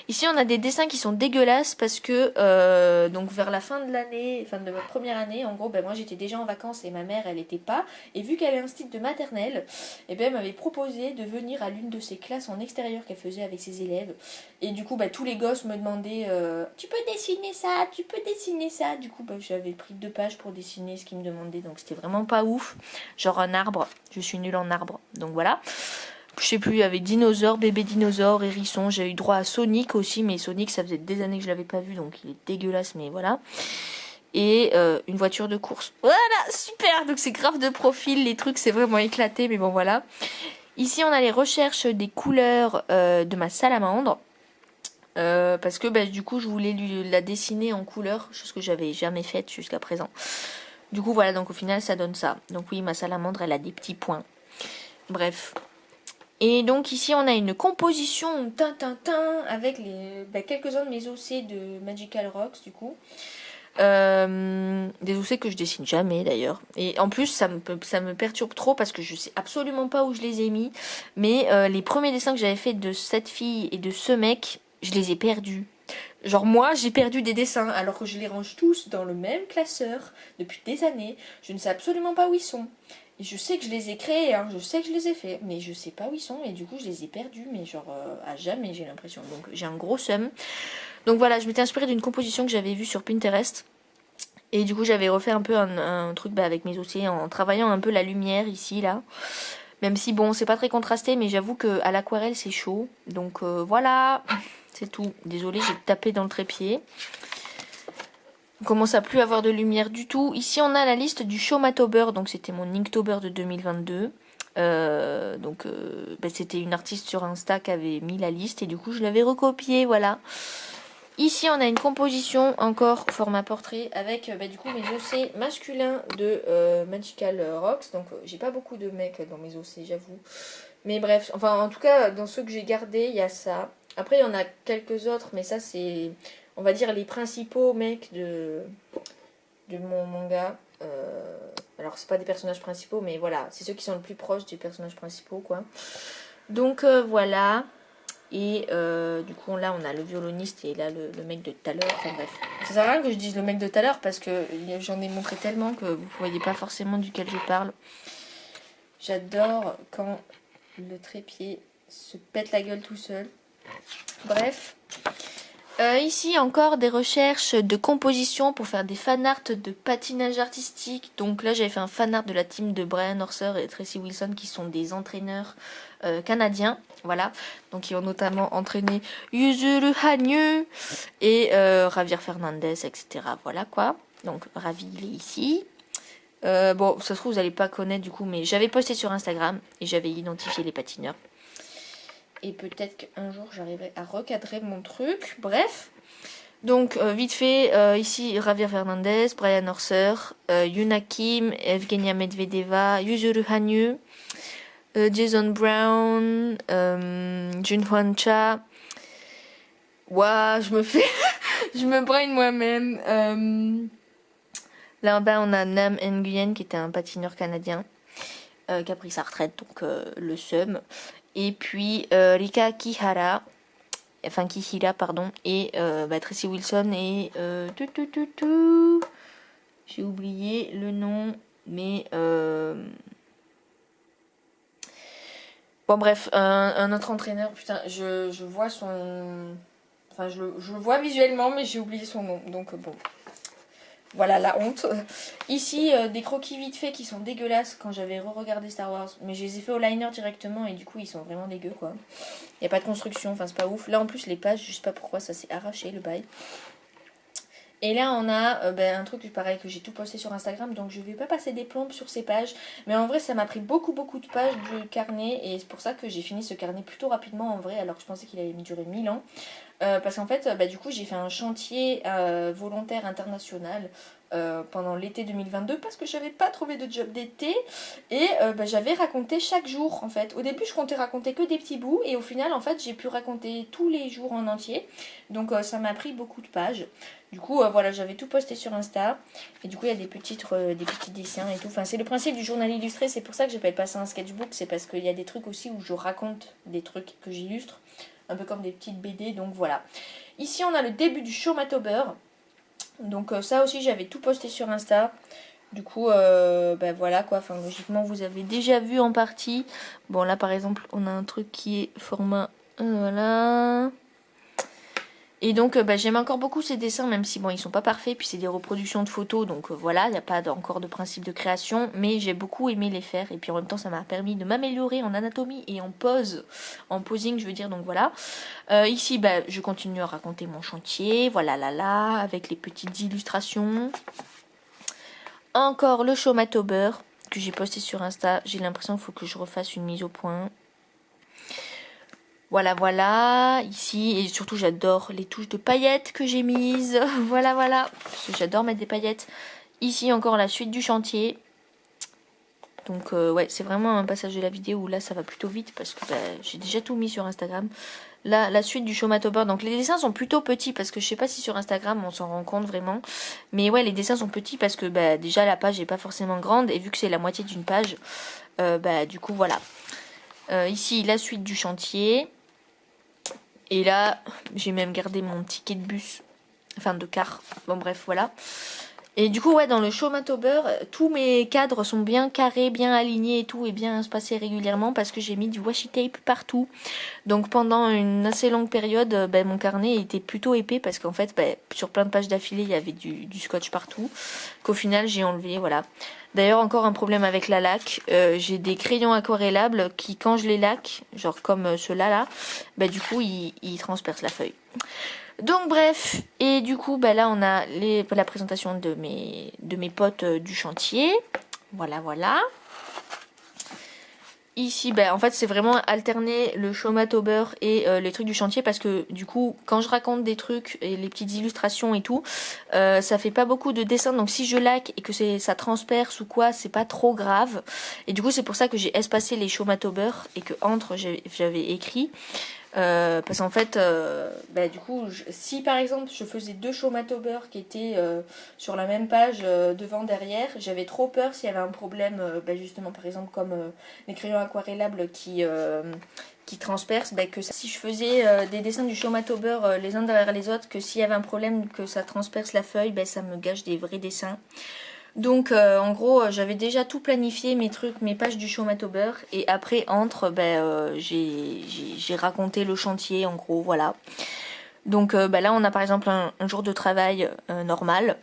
Ici on a des dessins qui sont dégueulasses parce que donc vers la fin de l'année, fin de ma première année, en gros moi j'étais déjà en vacances et ma mère elle était pas, et vu qu'elle est un style de maternelle, et ben elle m'avait proposé de venir à l'une de ses classes en extérieur qu'elle faisait avec ses élèves, et du coup tous les gosses me demandaient tu peux dessiner ça, tu peux dessiner ça, du coup j'avais pris 2 pages pour dessiner ce qu'ils me demandaient, donc c'était vraiment pas ouf, genre un arbre, je suis nulle en arbre, donc voilà. Je sais plus, avec dinosaures, bébé dinosaures, hérisson. J'ai eu droit à Sonic aussi, mais Sonic, ça faisait des années que je l'avais pas vu, donc il est dégueulasse, mais voilà. Et une voiture de course. Voilà, super. Donc c'est grave de profil, les trucs, c'est vraiment éclaté, mais bon voilà. Ici, on a les recherches des couleurs de ma salamandre. Parce que du coup, je voulais la dessiner en couleur, chose que j'avais jamais faite jusqu'à présent. Du coup, voilà, donc au final, ça donne ça. Donc oui, ma salamandre, elle a des petits points. Bref. Et donc ici on a une composition tintintin avec quelques-uns de mes OC de Magical Rocks du coup. Des OC que je dessine jamais d'ailleurs. Et en plus ça me perturbe trop parce que je sais absolument pas où je les ai mis. Mais les premiers dessins que j'avais fait de cette fille et de ce mec, je les ai perdus. Genre moi j'ai perdu des dessins alors que je les range tous dans le même classeur depuis des années. Je ne sais absolument pas où ils sont. Et je sais que je les ai créés, hein, je sais que je les ai faits, mais je sais pas où ils sont et du coup je les ai perdus, mais genre à jamais j'ai l'impression. Donc j'ai un gros seum. Donc voilà, je m'étais inspirée d'une composition que j'avais vue sur Pinterest. Et du coup j'avais refait un peu un truc avec mes OC en travaillant un peu la lumière ici, là. Même si bon, c'est pas très contrasté, mais j'avoue qu'à l'aquarelle c'est chaud. Donc voilà, c'est tout. Désolée, j'ai tapé dans le trépied. On commence à plus avoir de lumière du tout. Ici, on a la liste du Showmatober. Donc, c'était mon Inktober de 2022. C'était une artiste sur Insta qui avait mis la liste. Et du coup, je l'avais recopiée. Voilà. Ici, on a une composition encore format portrait avec du coup mes OC masculins de Magical Rocks. Donc, j'ai pas beaucoup de mecs dans mes OC, j'avoue. Mais bref, enfin, en tout cas, dans ceux que j'ai gardés, il y a ça. Après, il y en a quelques autres, mais ça, c'est, on va dire, les principaux mecs de mon manga. Alors, c'est pas des personnages principaux, mais voilà, c'est ceux qui sont le plus proches des personnages principaux, quoi. Donc, voilà. Et du coup, là, on a le violoniste et là, le mec de tout à l'heure. Enfin, bref. Ça sert à rien que je dise le mec de tout à l'heure parce que j'en ai montré tellement que vous ne voyez pas forcément duquel je parle. J'adore quand le trépied se pète la gueule tout seul. Bref. Ici encore des recherches de composition pour faire des fanarts de patinage artistique. Donc là j'avais fait un fanart de la team de Brian Orser et Tracy Wilson qui sont des entraîneurs canadiens. Voilà. Donc ils ont notamment entraîné Yuzuru Hanyu et Javier Fernandez, etc. Voilà quoi. Donc Ravi il est ici. Bon ça se trouve vous n'allez pas connaître du coup, mais j'avais posté sur Instagram et j'avais identifié les patineurs. Et peut-être qu'un jour j'arriverai à recadrer mon truc. Bref. Donc vite fait, ici Javier Fernandez, Brian Orser, Yuna Kim, Evgenia Medvedeva, Yuzuru Hanyu, Jason Brown, Junhwan Cha. Ouah, je me fais... je me brain moi-même. Là-bas on a Nam Nguyen qui était un patineur canadien qui a pris sa retraite, donc le seum. Et puis Rika Kihara, pardon, et Tracy Wilson et j'ai oublié le nom, mais bon bref, un autre entraîneur, putain, je vois son, enfin je le vois visuellement, mais j'ai oublié son nom, donc bon. Voilà la honte. Ici, des croquis vite faits qui sont dégueulasses quand j'avais re-regardé Star Wars. Mais je les ai fait au liner directement et du coup, ils sont vraiment dégueux quoi. Il n'y a pas de construction, enfin c'est pas ouf. Là en plus, les pages, je sais pas pourquoi, ça s'est arraché le bail. Et là on a un truc pareil que j'ai tout posté sur Instagram, donc je vais pas passer des plombes sur ces pages. Mais en vrai ça m'a pris beaucoup de pages de carnet et c'est pour ça que j'ai fini ce carnet plutôt rapidement en vrai, alors que je pensais qu'il allait me durer 1000 ans. Parce qu'en fait, du coup, j'ai fait un chantier volontaire international pendant l'été 2022 parce que j'avais pas trouvé de job d'été et j'avais raconté chaque jour en fait. Au début, je comptais raconter que des petits bouts et au final, en fait, j'ai pu raconter tous les jours en entier. Donc ça m'a pris beaucoup de pages. Du coup, voilà, j'avais tout posté sur Insta et du coup, il y a des petits dessins et tout. Enfin, c'est le principe du journal illustré. C'est pour ça que j'appelle pas ça un sketchbook. C'est parce qu'il y a des trucs aussi où je raconte des trucs que j'illustre. Un peu comme des petites BD, donc voilà. Ici, on a le début du Showmatober. Donc ça aussi, j'avais tout posté sur Insta. Du coup, voilà quoi. Enfin, logiquement, vous avez déjà vu en partie. Bon, là, par exemple, on a un truc qui est format... voilà... Et donc j'aime encore beaucoup ces dessins, même si bon ils sont pas parfaits, puis c'est des reproductions de photos, donc voilà, il n'y a pas encore de principe de création, mais j'ai beaucoup aimé les faire, et puis en même temps ça m'a permis de m'améliorer en anatomie et en posing je veux dire, donc voilà. Ici je continue à raconter mon chantier, voilà là, avec les petites illustrations. Encore le Showmatober que j'ai posté sur Insta, j'ai l'impression qu'il faut que je refasse une mise au point. Voilà, ici, et surtout j'adore les touches de paillettes que j'ai mises, voilà, parce que j'adore mettre des paillettes. Ici encore la suite du chantier, donc ouais, c'est vraiment un passage de la vidéo où là ça va plutôt vite parce que j'ai déjà tout mis sur Instagram. Là, la suite du Showmatober, donc les dessins sont plutôt petits parce que je sais pas si sur Instagram on s'en rend compte vraiment, mais ouais, les dessins sont petits parce que déjà la page est pas forcément grande et vu que c'est la moitié d'une page, du coup voilà. Ici la suite du chantier. Et là, j'ai même gardé mon ticket de bus, enfin de car. Bon bref, voilà. Et du coup, ouais, dans le Showmatober, tous mes cadres sont bien carrés, bien alignés et tout, et bien espacés régulièrement parce que j'ai mis du washi tape partout. Donc pendant une assez longue période, mon carnet était plutôt épais parce qu'en fait, sur plein de pages d'affilée, il y avait du scotch partout. Qu'au final, j'ai enlevé, voilà. D'ailleurs, encore un problème avec la laque. J'ai des crayons aquarellables qui, quand je les laque, genre comme ceux-là, du coup, ils transpercent la feuille. Donc bref, et du coup, là, on a la présentation de mes potes du chantier. Voilà. Ici, en fait, c'est vraiment alterner le Showmatober et les trucs du chantier parce que du coup, quand je raconte des trucs et les petites illustrations et tout, ça fait pas beaucoup de dessins. Donc si je laque et que ça transperce ou quoi, c'est pas trop grave. Et du coup, c'est pour ça que j'ai espacé les Showmatober et que entre j'avais écrit. Parce qu'en fait, du coup, si par exemple je faisais 2 Showmatober qui étaient sur la même page devant derrière, j'avais trop peur s'il y avait un problème, justement par exemple comme les crayons aquarellables qui transpercent, que si je faisais des dessins du Showmatober les uns derrière les autres, que s'il y avait un problème que ça transperce la feuille, ça me gâche des vrais dessins. Donc en gros j'avais déjà tout planifié, mes trucs, mes pages du Showmatober, et après entre j'ai raconté le chantier en gros, voilà. Donc là on a par exemple un jour de travail normal,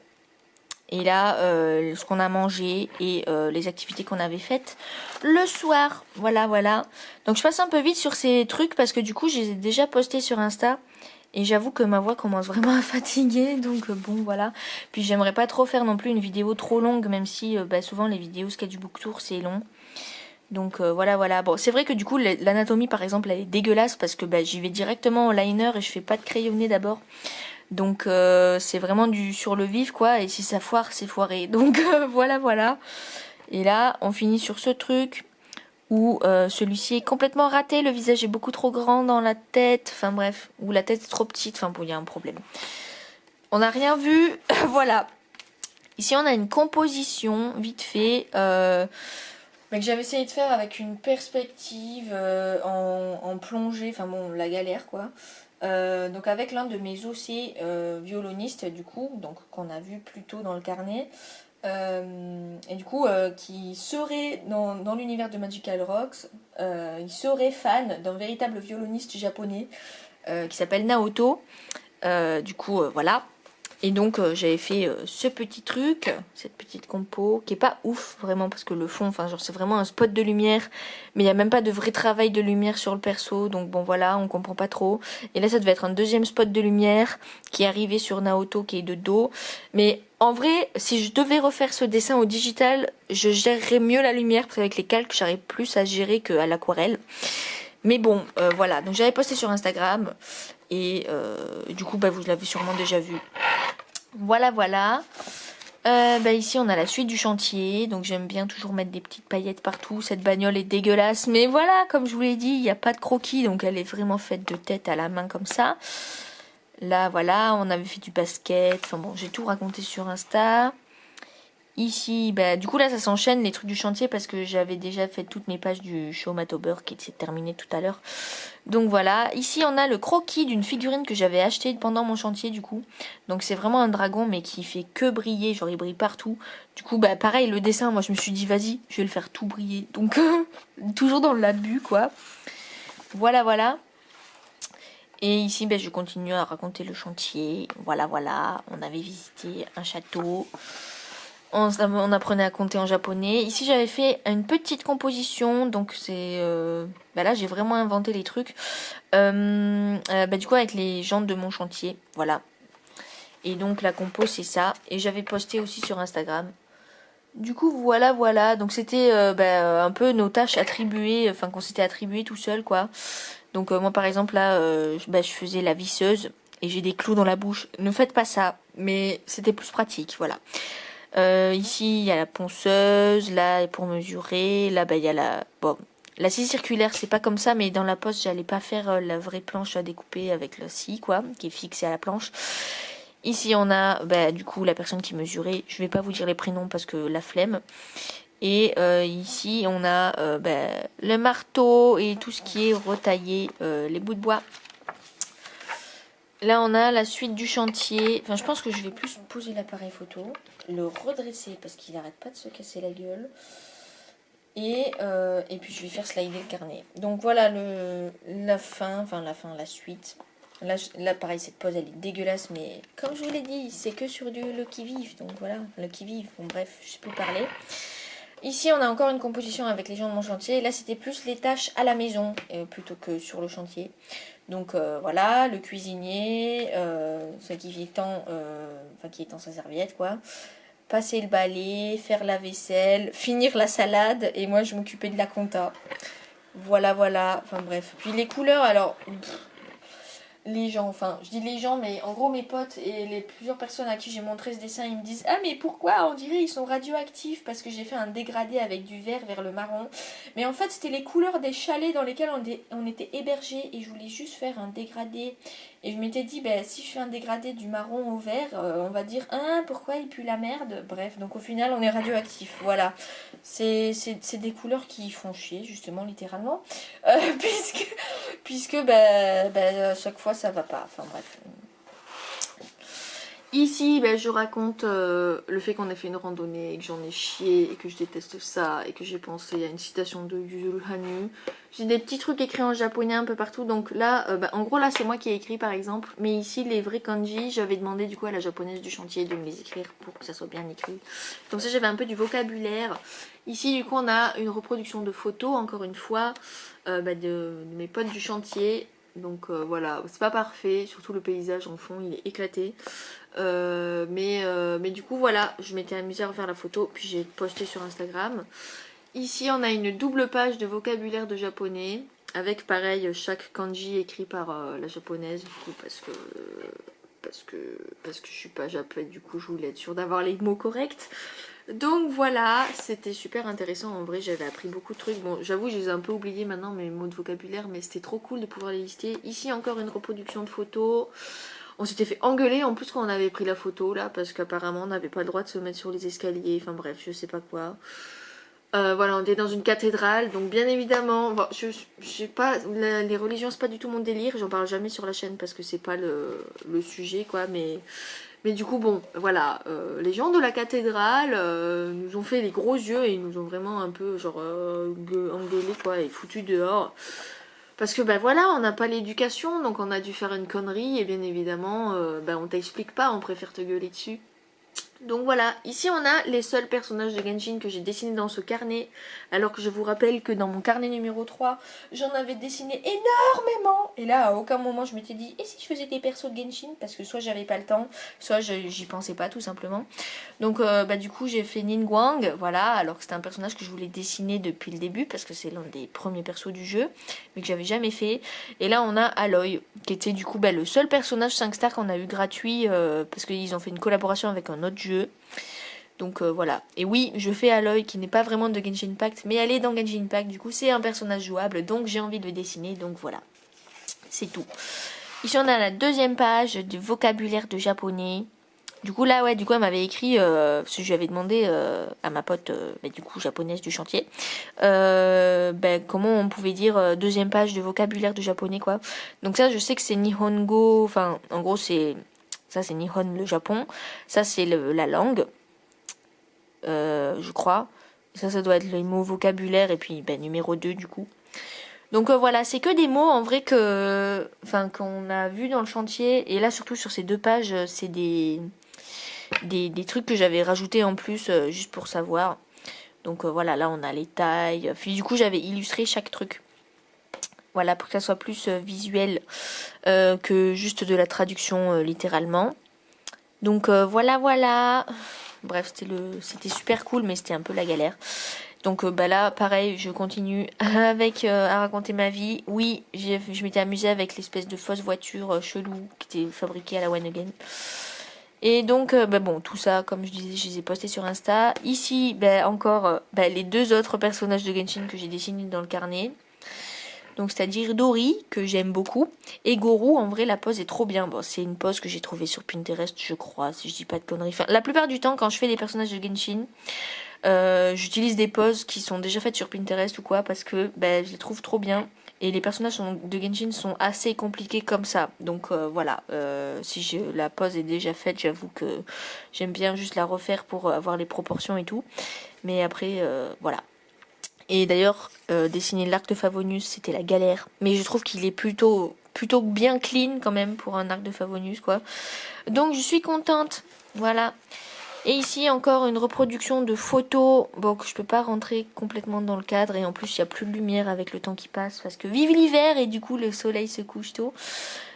et là ce qu'on a mangé et les activités qu'on avait faites le soir, voilà. Donc je passe un peu vite sur ces trucs parce que du coup je les ai déjà postés sur Insta. Et j'avoue que ma voix commence vraiment à fatiguer, donc bon voilà. Puis j'aimerais pas trop faire non plus une vidéo trop longue, même si souvent les vidéos sketchbook tour c'est long. Donc voilà. Bon, c'est vrai que du coup l'anatomie par exemple elle est dégueulasse parce que j'y vais directement au liner et je fais pas de crayonné d'abord. Donc c'est vraiment du sur le vif quoi, et si ça foire c'est foiré. Donc voilà. Et là on finit sur ce truc où celui-ci est complètement raté, le visage est beaucoup trop grand dans la tête, enfin bref, ou la tête est trop petite, enfin bon, il y a un problème. On n'a rien vu, voilà. Ici on a une composition vite fait que j'avais essayé de faire avec une perspective en plongée, enfin bon, la galère quoi. Donc avec l'un de mes OC violonistes du coup, donc qu'on a vu plus tôt dans le carnet. Et du coup qui serait dans l'univers de Magical Rocks, il serait fan d'un véritable violoniste japonais qui s'appelle Naoto, voilà. Et donc j'avais fait ce petit truc, cette petite compo, qui est pas ouf vraiment parce que le fond, enfin genre c'est vraiment un spot de lumière, mais il n'y a même pas de vrai travail de lumière sur le perso, donc bon voilà, on comprend pas trop. Et là ça devait être un deuxième spot de lumière qui est arrivé sur Naoto qui est de dos. Mais en vrai, si je devais refaire ce dessin au digital, je gérerais mieux la lumière parce qu'avec les calques j'arrive plus à gérer qu'à l'aquarelle. Mais bon, voilà, donc j'avais posté sur Instagram et du coup bah, vous l'avez sûrement déjà vu. Voilà, voilà. Ici on a la suite du chantier, donc j'aime bien toujours mettre des petites paillettes partout. Cette bagnole est dégueulasse, mais voilà, comme je vous l'ai dit, il n'y a pas de croquis, donc elle est vraiment faite de tête à la main comme ça. Là voilà, on avait fait du basket, enfin bon, j'ai tout raconté sur Insta. Ici, du coup là ça s'enchaîne les trucs du chantier parce que j'avais déjà fait toutes mes pages du show Matober qui s'est terminé tout à l'heure. Donc voilà, ici on a le croquis d'une figurine que j'avais acheté pendant mon chantier du coup. Donc c'est vraiment un dragon mais qui fait que briller, genre il brille partout. Du coup pareil le dessin, moi je me suis dit vas-y je vais le faire tout briller. Donc toujours dans l'abus quoi. Voilà voilà. Et ici je continue à raconter le chantier. Voilà voilà, on avait visité un château. On apprenait à compter en japonais. Ici j'avais fait une petite composition, donc c'est là j'ai vraiment inventé les trucs. Du coup avec les gens de mon chantier, voilà. Et donc la compo c'est ça. Et j'avais posté aussi sur Instagram. Du coup voilà voilà. Donc c'était un peu nos tâches attribuées, enfin qu'on s'était attribuées tout seul quoi. Donc moi par exemple là je faisais la visseuse et j'ai des clous dans la bouche. Ne faites pas ça, mais c'était plus pratique, voilà. Ici, il y a la ponceuse, là, pour mesurer. Là, il y a la... Bon, la scie circulaire, c'est pas comme ça, mais dans la poste, j'allais pas faire la vraie planche à découper avec la scie, quoi, qui est fixée à la planche. Ici, on a, du coup, la personne qui mesurait. Je vais pas vous dire les prénoms parce que la flemme. Et ici, on a le marteau et tout ce qui est retaillé, les bouts de bois. Là, on a la suite du chantier. Enfin, je pense que je vais plus poser l'appareil photo, le redresser parce qu'il n'arrête pas de se casser la gueule. Et puis, je vais faire slider le carnet. Donc, voilà la suite. Là, pareil, cette pose, elle est dégueulasse. Mais comme je vous l'ai dit, c'est que sur le qui-vive. Donc, voilà, le qui-vive. Bon, bref, je sais plus parler. Ici, on a encore une composition avec les gens de mon chantier. Là, c'était plus les tâches à la maison plutôt que sur le chantier. Donc voilà, le cuisinier, qui étend sa serviette, quoi. Passer le balai, faire la vaisselle, finir la salade. Et moi, je m'occupais de la compta. Voilà, voilà. Enfin bref. Puis les couleurs, alors... les gens, enfin je dis les gens mais en gros mes potes et les plusieurs personnes à qui j'ai montré ce dessin ils me disent ah mais pourquoi on dirait ils sont radioactifs parce que j'ai fait un dégradé avec du vert vers le marron, mais en fait c'était les couleurs des chalets dans lesquels on était hébergés et je voulais juste faire un dégradé et je m'étais dit si je fais un dégradé du marron au vert on va dire pourquoi il pue la merde, bref donc au final on est radioactif, voilà, c'est des couleurs qui font chier justement littéralement puisque à chaque fois ça va pas, enfin bref. Ici je raconte le fait qu'on ait fait une randonnée et que j'en ai chié et que je déteste ça et que j'ai pensé à une citation de Yuzuru Hanyu. J'ai des petits trucs écrits en japonais un peu partout, donc là en gros là c'est moi qui ai écrit par exemple, mais ici les vrais kanji j'avais demandé du coup à la japonaise du chantier de me les écrire pour que ça soit bien écrit, comme ça j'avais un peu du vocabulaire. Ici du coup on a une reproduction de photos encore une fois de mes potes du chantier. Donc voilà, c'est pas parfait, surtout le paysage en fond, il est éclaté. Mais du coup voilà, je m'étais amusée à refaire la photo, puis j'ai posté sur Instagram. Ici on a une double page de vocabulaire de japonais, avec pareil chaque kanji écrit par la japonaise, du coup parce que je suis pas japonaise, du coup je voulais être sûre d'avoir les mots corrects. Donc voilà, c'était super intéressant, en vrai j'avais appris beaucoup de trucs. Bon j'avoue je les ai un peu oubliés maintenant mes mots de vocabulaire, mais c'était trop cool de pouvoir les lister. Ici encore une reproduction de photos. On s'était fait engueuler en plus quand on avait pris la photo là, parce qu'apparemment on n'avait pas le droit de se mettre sur les escaliers, enfin bref je sais pas quoi. Voilà, on était dans une cathédrale, donc bien évidemment, bon, je sais pas, les religions c'est pas du tout mon délire, j'en parle jamais sur la chaîne parce que c'est pas le sujet quoi, mais du coup bon, voilà, les gens de la cathédrale nous ont fait les gros yeux et ils nous ont vraiment un peu genre engueulés quoi et foutus dehors. Parce que bah voilà, on n'a pas l'éducation, donc on a dû faire une connerie, et bien évidemment, on t'explique pas, on préfère te gueuler dessus. Donc voilà, ici on a les seuls personnages de Genshin que j'ai dessinés dans ce carnet. Alors que je vous rappelle que dans mon carnet numéro 3, j'en avais dessiné énormément. Et là, à aucun moment je m'étais dit, et si je faisais des persos de Genshin? Parce que soit j'avais pas le temps, soit j'y pensais pas tout simplement. Donc du coup j'ai fait Ningguang, voilà, alors que c'était un personnage que je voulais dessiner depuis le début. Parce que c'est l'un des premiers persos du jeu, mais que j'avais jamais fait. Et là on a Aloy, qui était du coup le seul personnage 5 stars qu'on a eu gratuit. Parce qu'ils ont fait une collaboration avec un autre jeu. Donc voilà. Et oui, je fais Aloy qui n'est pas vraiment de Genshin Impact, mais elle est dans Genshin Impact. Du coup, c'est un personnage jouable, donc j'ai envie de le dessiner. Donc voilà. C'est tout. Ici, on a la deuxième page du vocabulaire de japonais. Du coup, là, ouais, elle m'avait écrit, parce que je lui avais demandé à ma pote, du coup, japonaise du chantier, comment on pouvait dire deuxième page de vocabulaire de japonais, quoi. Donc ça, je sais que c'est Nihongo, enfin, en gros, ça, c'est Nihon, le Japon. Ça, c'est la langue, je crois. Ça doit être les mots vocabulaire, et puis, numéro 2, du coup. Donc voilà, c'est que des mots en vrai qu'on a vu dans le chantier. Et là, surtout sur ces 2 pages, c'est des trucs que j'avais rajoutés en plus juste pour savoir. Donc voilà, là on a les tailles. Puis du coup, j'avais illustré chaque truc. Voilà, pour que ça soit plus visuel que juste de la traduction littéralement. Donc voilà. Bref, c'était super cool, mais c'était un peu la galère. Donc là, pareil, je continue à raconter ma vie. Oui, je m'étais amusée avec l'espèce de fausse voiture chelou qui était fabriquée à la One Again. Et donc, tout ça, comme je disais, je les ai postés sur Insta. Ici, encore les 2 autres personnages de Genshin que j'ai dessinés dans le carnet. Donc, c'est-à-dire Dori, que j'aime beaucoup. Et Goru, en vrai, la pose est trop bien. Bon, c'est une pose que j'ai trouvée sur Pinterest, je crois, si je dis pas de conneries. Enfin, la plupart du temps, quand je fais des personnages de Genshin, j'utilise des poses qui sont déjà faites sur Pinterest ou quoi, parce que je les trouve trop bien. Et les personnages de Genshin sont assez compliqués comme ça. Donc voilà, si la pose est déjà faite, j'avoue que j'aime bien juste la refaire pour avoir les proportions et tout. Mais après, voilà. Et d'ailleurs, dessiner l'arc de Favonius, c'était la galère. Mais je trouve qu'il est plutôt bien clean quand même pour un arc de Favonius, quoi. Donc je suis contente. Voilà. Et ici encore une reproduction de photos, que je peux pas rentrer complètement dans le cadre, et en plus il y a plus de lumière avec le temps qui passe parce que vive l'hiver et du coup le soleil se couche tôt.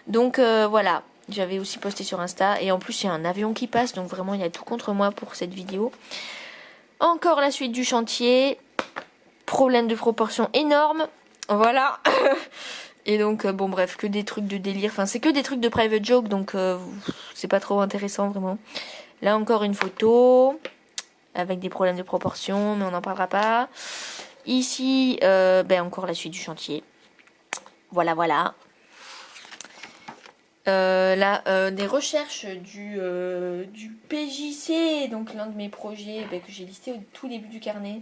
Donc voilà, j'avais aussi posté sur Insta, et en plus il y a un avion qui passe, donc vraiment il y a tout contre moi pour cette vidéo. Encore la suite du chantier, problème de proportion énorme, voilà. Et donc bref, que des trucs de délire, enfin c'est que des trucs de private joke, donc c'est pas trop intéressant vraiment. Là encore une photo avec des problèmes de proportion, mais on n'en parlera pas. Ici, encore la suite du chantier. Voilà. Là, des recherches du PJC, donc l'un de mes projets que j'ai listé au tout début du carnet.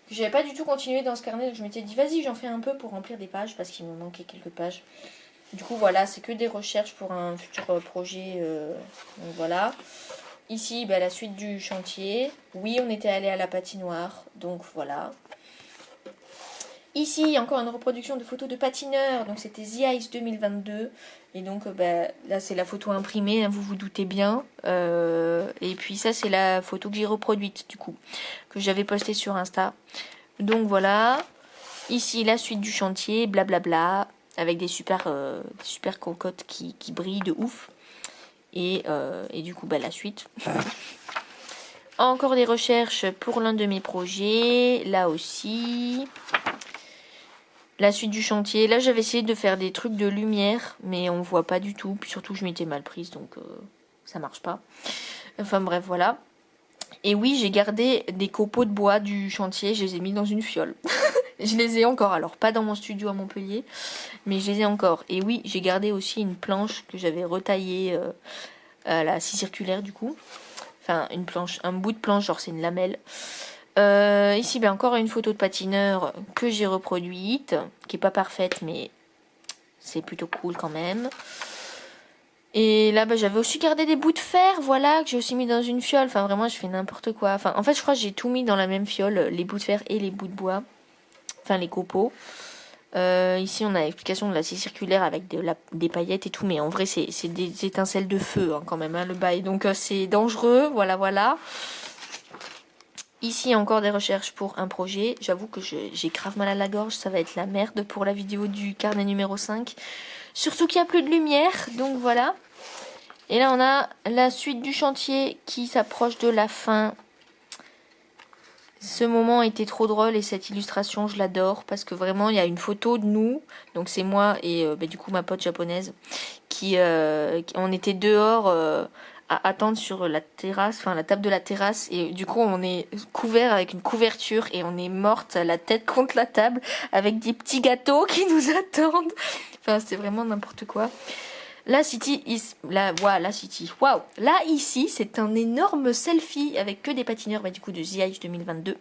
Que j'avais pas du tout continué dans ce carnet, donc je m'étais dit vas-y, j'en fais un peu pour remplir des pages parce qu'il me manquait quelques pages. Du coup, voilà, c'est que des recherches pour un futur projet. Donc voilà. Ici, la suite du chantier. Oui, on était allé à la patinoire, donc voilà. Ici, encore une reproduction de photos de patineurs. Donc c'était The Ice 2022. Et donc là, c'est la photo imprimée, hein, vous vous doutez bien. Et puis ça, c'est la photo que j'ai reproduite, du coup, que j'avais postée sur Insta. Donc voilà. Ici, la suite du chantier, blablabla, avec des super cocottes qui brillent de ouf. Et du coup, la suite. Encore des recherches pour l'un de mes projets. Là aussi. La suite du chantier. Là, j'avais essayé de faire des trucs de lumière, mais on voit pas du tout. Puis surtout, je m'étais mal prise, donc ça marche pas. Enfin bref, voilà. Et oui, j'ai gardé des copeaux de bois du chantier. Je les ai mis dans une fiole. Je les ai encore. Alors, pas dans mon studio à Montpellier, mais je les ai encore. Et oui, j'ai gardé aussi une planche que j'avais retaillée à la scie circulaire, du coup. Enfin, une planche, un bout de planche, genre c'est une lamelle. Ici, encore une photo de patineur que j'ai reproduite, qui est pas parfaite, mais c'est plutôt cool quand même. Et là, j'avais aussi gardé des bouts de fer, voilà, que j'ai aussi mis dans une fiole. Enfin, vraiment, je fais n'importe quoi. Enfin, en fait, je crois que j'ai tout mis dans la même fiole, les bouts de fer et les bouts de bois. Enfin, les copeaux. Ici, on a l'explication de la scie circulaire avec des paillettes et tout, mais en vrai, c'est des étincelles de feu hein, quand même, hein, le bail. Donc, c'est dangereux, voilà, voilà. Ici, encore des recherches pour un projet. J'avoue que j'ai grave mal à la gorge, ça va être la merde pour la vidéo du carnet numéro 5. Surtout qu'il n'y a plus de lumière, donc voilà. Et là, on a la suite du chantier qui s'approche de la fin. Ce moment était trop drôle et cette illustration, je l'adore parce que vraiment, il y a une photo de nous. Donc, c'est moi et du coup, ma pote japonaise on était dehors à attendre sur la terrasse, enfin la table de la terrasse. Et du coup, on est couvert avec une couverture et on est morte la tête contre la table avec des petits gâteaux qui nous attendent. Enfin, c'est vraiment n'importe quoi. La City, la City, waouh. Là, ici, c'est un énorme selfie avec que des patineurs, du coup, de The Ice 2022.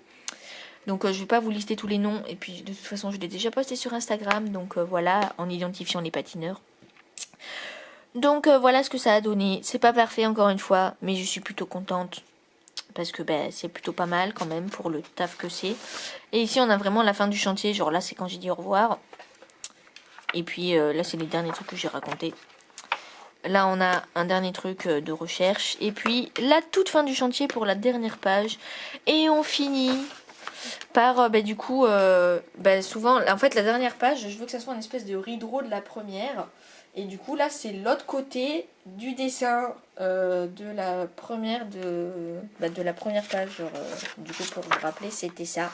Donc, je vais pas vous lister tous les noms. Et puis, de toute façon, je l'ai déjà posté sur Instagram. Donc, voilà, en identifiant les patineurs. Donc, voilà ce que ça a donné. C'est pas parfait, encore une fois, mais je suis plutôt contente. Parce que c'est plutôt pas mal, quand même, pour le taf que c'est. Et ici, on a vraiment la fin du chantier. Genre, là, c'est quand j'ai dit au revoir. Et puis, là, c'est les derniers trucs que j'ai racontés. Là, on a un dernier truc de recherche. Et puis, la toute fin du chantier pour la dernière page. Et on finit par, du coup, souvent... En fait, la dernière page, je veux que ça soit une espèce de rideau de la première. Et du coup, là, c'est l'autre côté du dessin de la première page. Genre, du coup, pour vous rappeler, c'était ça.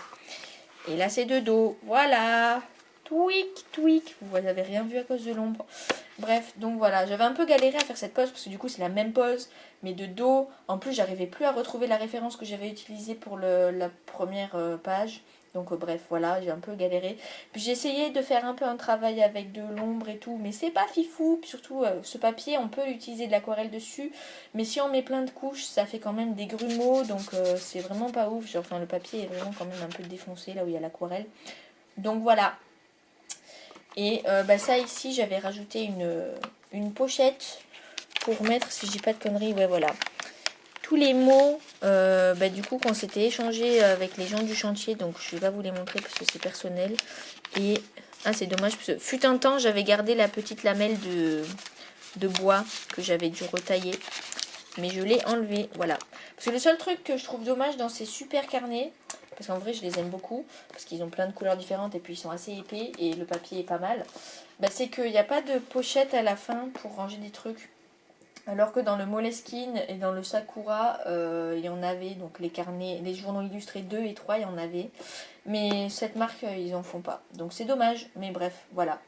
Et là, c'est de dos. Voilà. Tweak. Vous avez rien vu à cause de l'ombre. Bref, donc voilà, j'avais un peu galéré à faire cette pose parce que du coup c'est la même pose mais de dos. En plus j'arrivais plus à retrouver la référence que j'avais utilisée pour la première page. Donc bref, voilà, j'ai un peu galéré. Puis j'ai essayé de faire un peu un travail avec de l'ombre et tout, mais c'est pas fifou. Puis surtout ce papier, on peut utiliser de l'aquarelle dessus, mais si on met plein de couches, ça fait quand même des grumeaux, donc c'est vraiment pas ouf. Genre, enfin, le papier est vraiment quand même un peu défoncé là où il y a l'aquarelle. Donc voilà. Et ça ici, j'avais rajouté une pochette pour mettre, si je dis pas de conneries, ouais voilà. Tous les mots, du coup, qu'on s'était échangé avec les gens du chantier, donc je vais pas vous les montrer parce que c'est personnel. Et, c'est dommage, parce que fut un temps, j'avais gardé la petite lamelle de bois que j'avais dû retailler. Mais je l'ai enlevé, voilà. Parce que le seul truc que je trouve dommage dans ces super carnets, parce qu'en vrai je les aime beaucoup, parce qu'ils ont plein de couleurs différentes et puis ils sont assez épais et le papier est pas mal, c'est qu'il n'y a pas de pochette à la fin pour ranger des trucs. Alors que dans le Moleskine et dans le Sakura, il y en avait, donc les carnets, les journaux illustrés 2 et 3, il y en avait. Mais cette marque, ils en font pas. Donc c'est dommage, mais bref, voilà.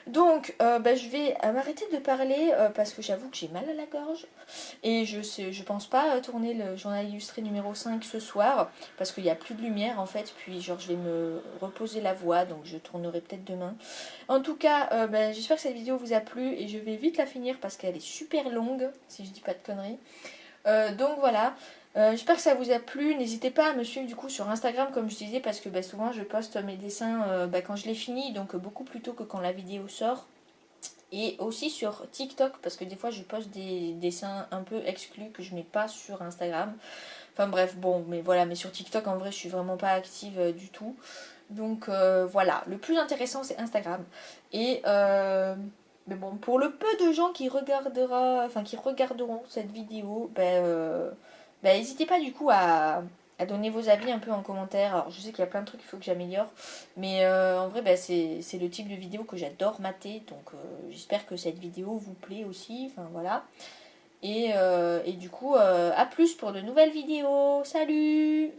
Donc, je vais m'arrêter de parler parce que j'avoue que j'ai mal à la gorge. Et je pense pas tourner le journal illustré numéro 5 ce soir parce qu'il n'y a plus de lumière en fait. Puis, genre, je vais me reposer la voix, donc je tournerai peut-être demain. En tout cas, j'espère que cette vidéo vous a plu et je vais vite la finir parce qu'elle est super longue, si je dis pas de conneries. Donc voilà. J'espère que ça vous a plu. N'hésitez pas à me suivre du coup sur Instagram comme je disais parce que souvent je poste mes dessins quand je les finis, donc beaucoup plus tôt que quand la vidéo sort. Et aussi sur TikTok parce que des fois je poste des dessins un peu exclus que je mets pas sur Instagram. Enfin bref, bon, mais voilà, mais sur TikTok en vrai je suis vraiment pas active du tout. Donc voilà, le plus intéressant c'est Instagram. Et mais bon, pour le peu de gens qui regarderont cette vidéo, n'hésitez pas du coup à donner vos avis un peu en commentaire. Alors je sais qu'il y a plein de trucs qu'il faut que j'améliore, mais en vrai c'est le type de vidéo que j'adore mater, donc j'espère que cette vidéo vous plaît aussi, enfin voilà. Et du coup, à plus pour de nouvelles vidéos. Salut!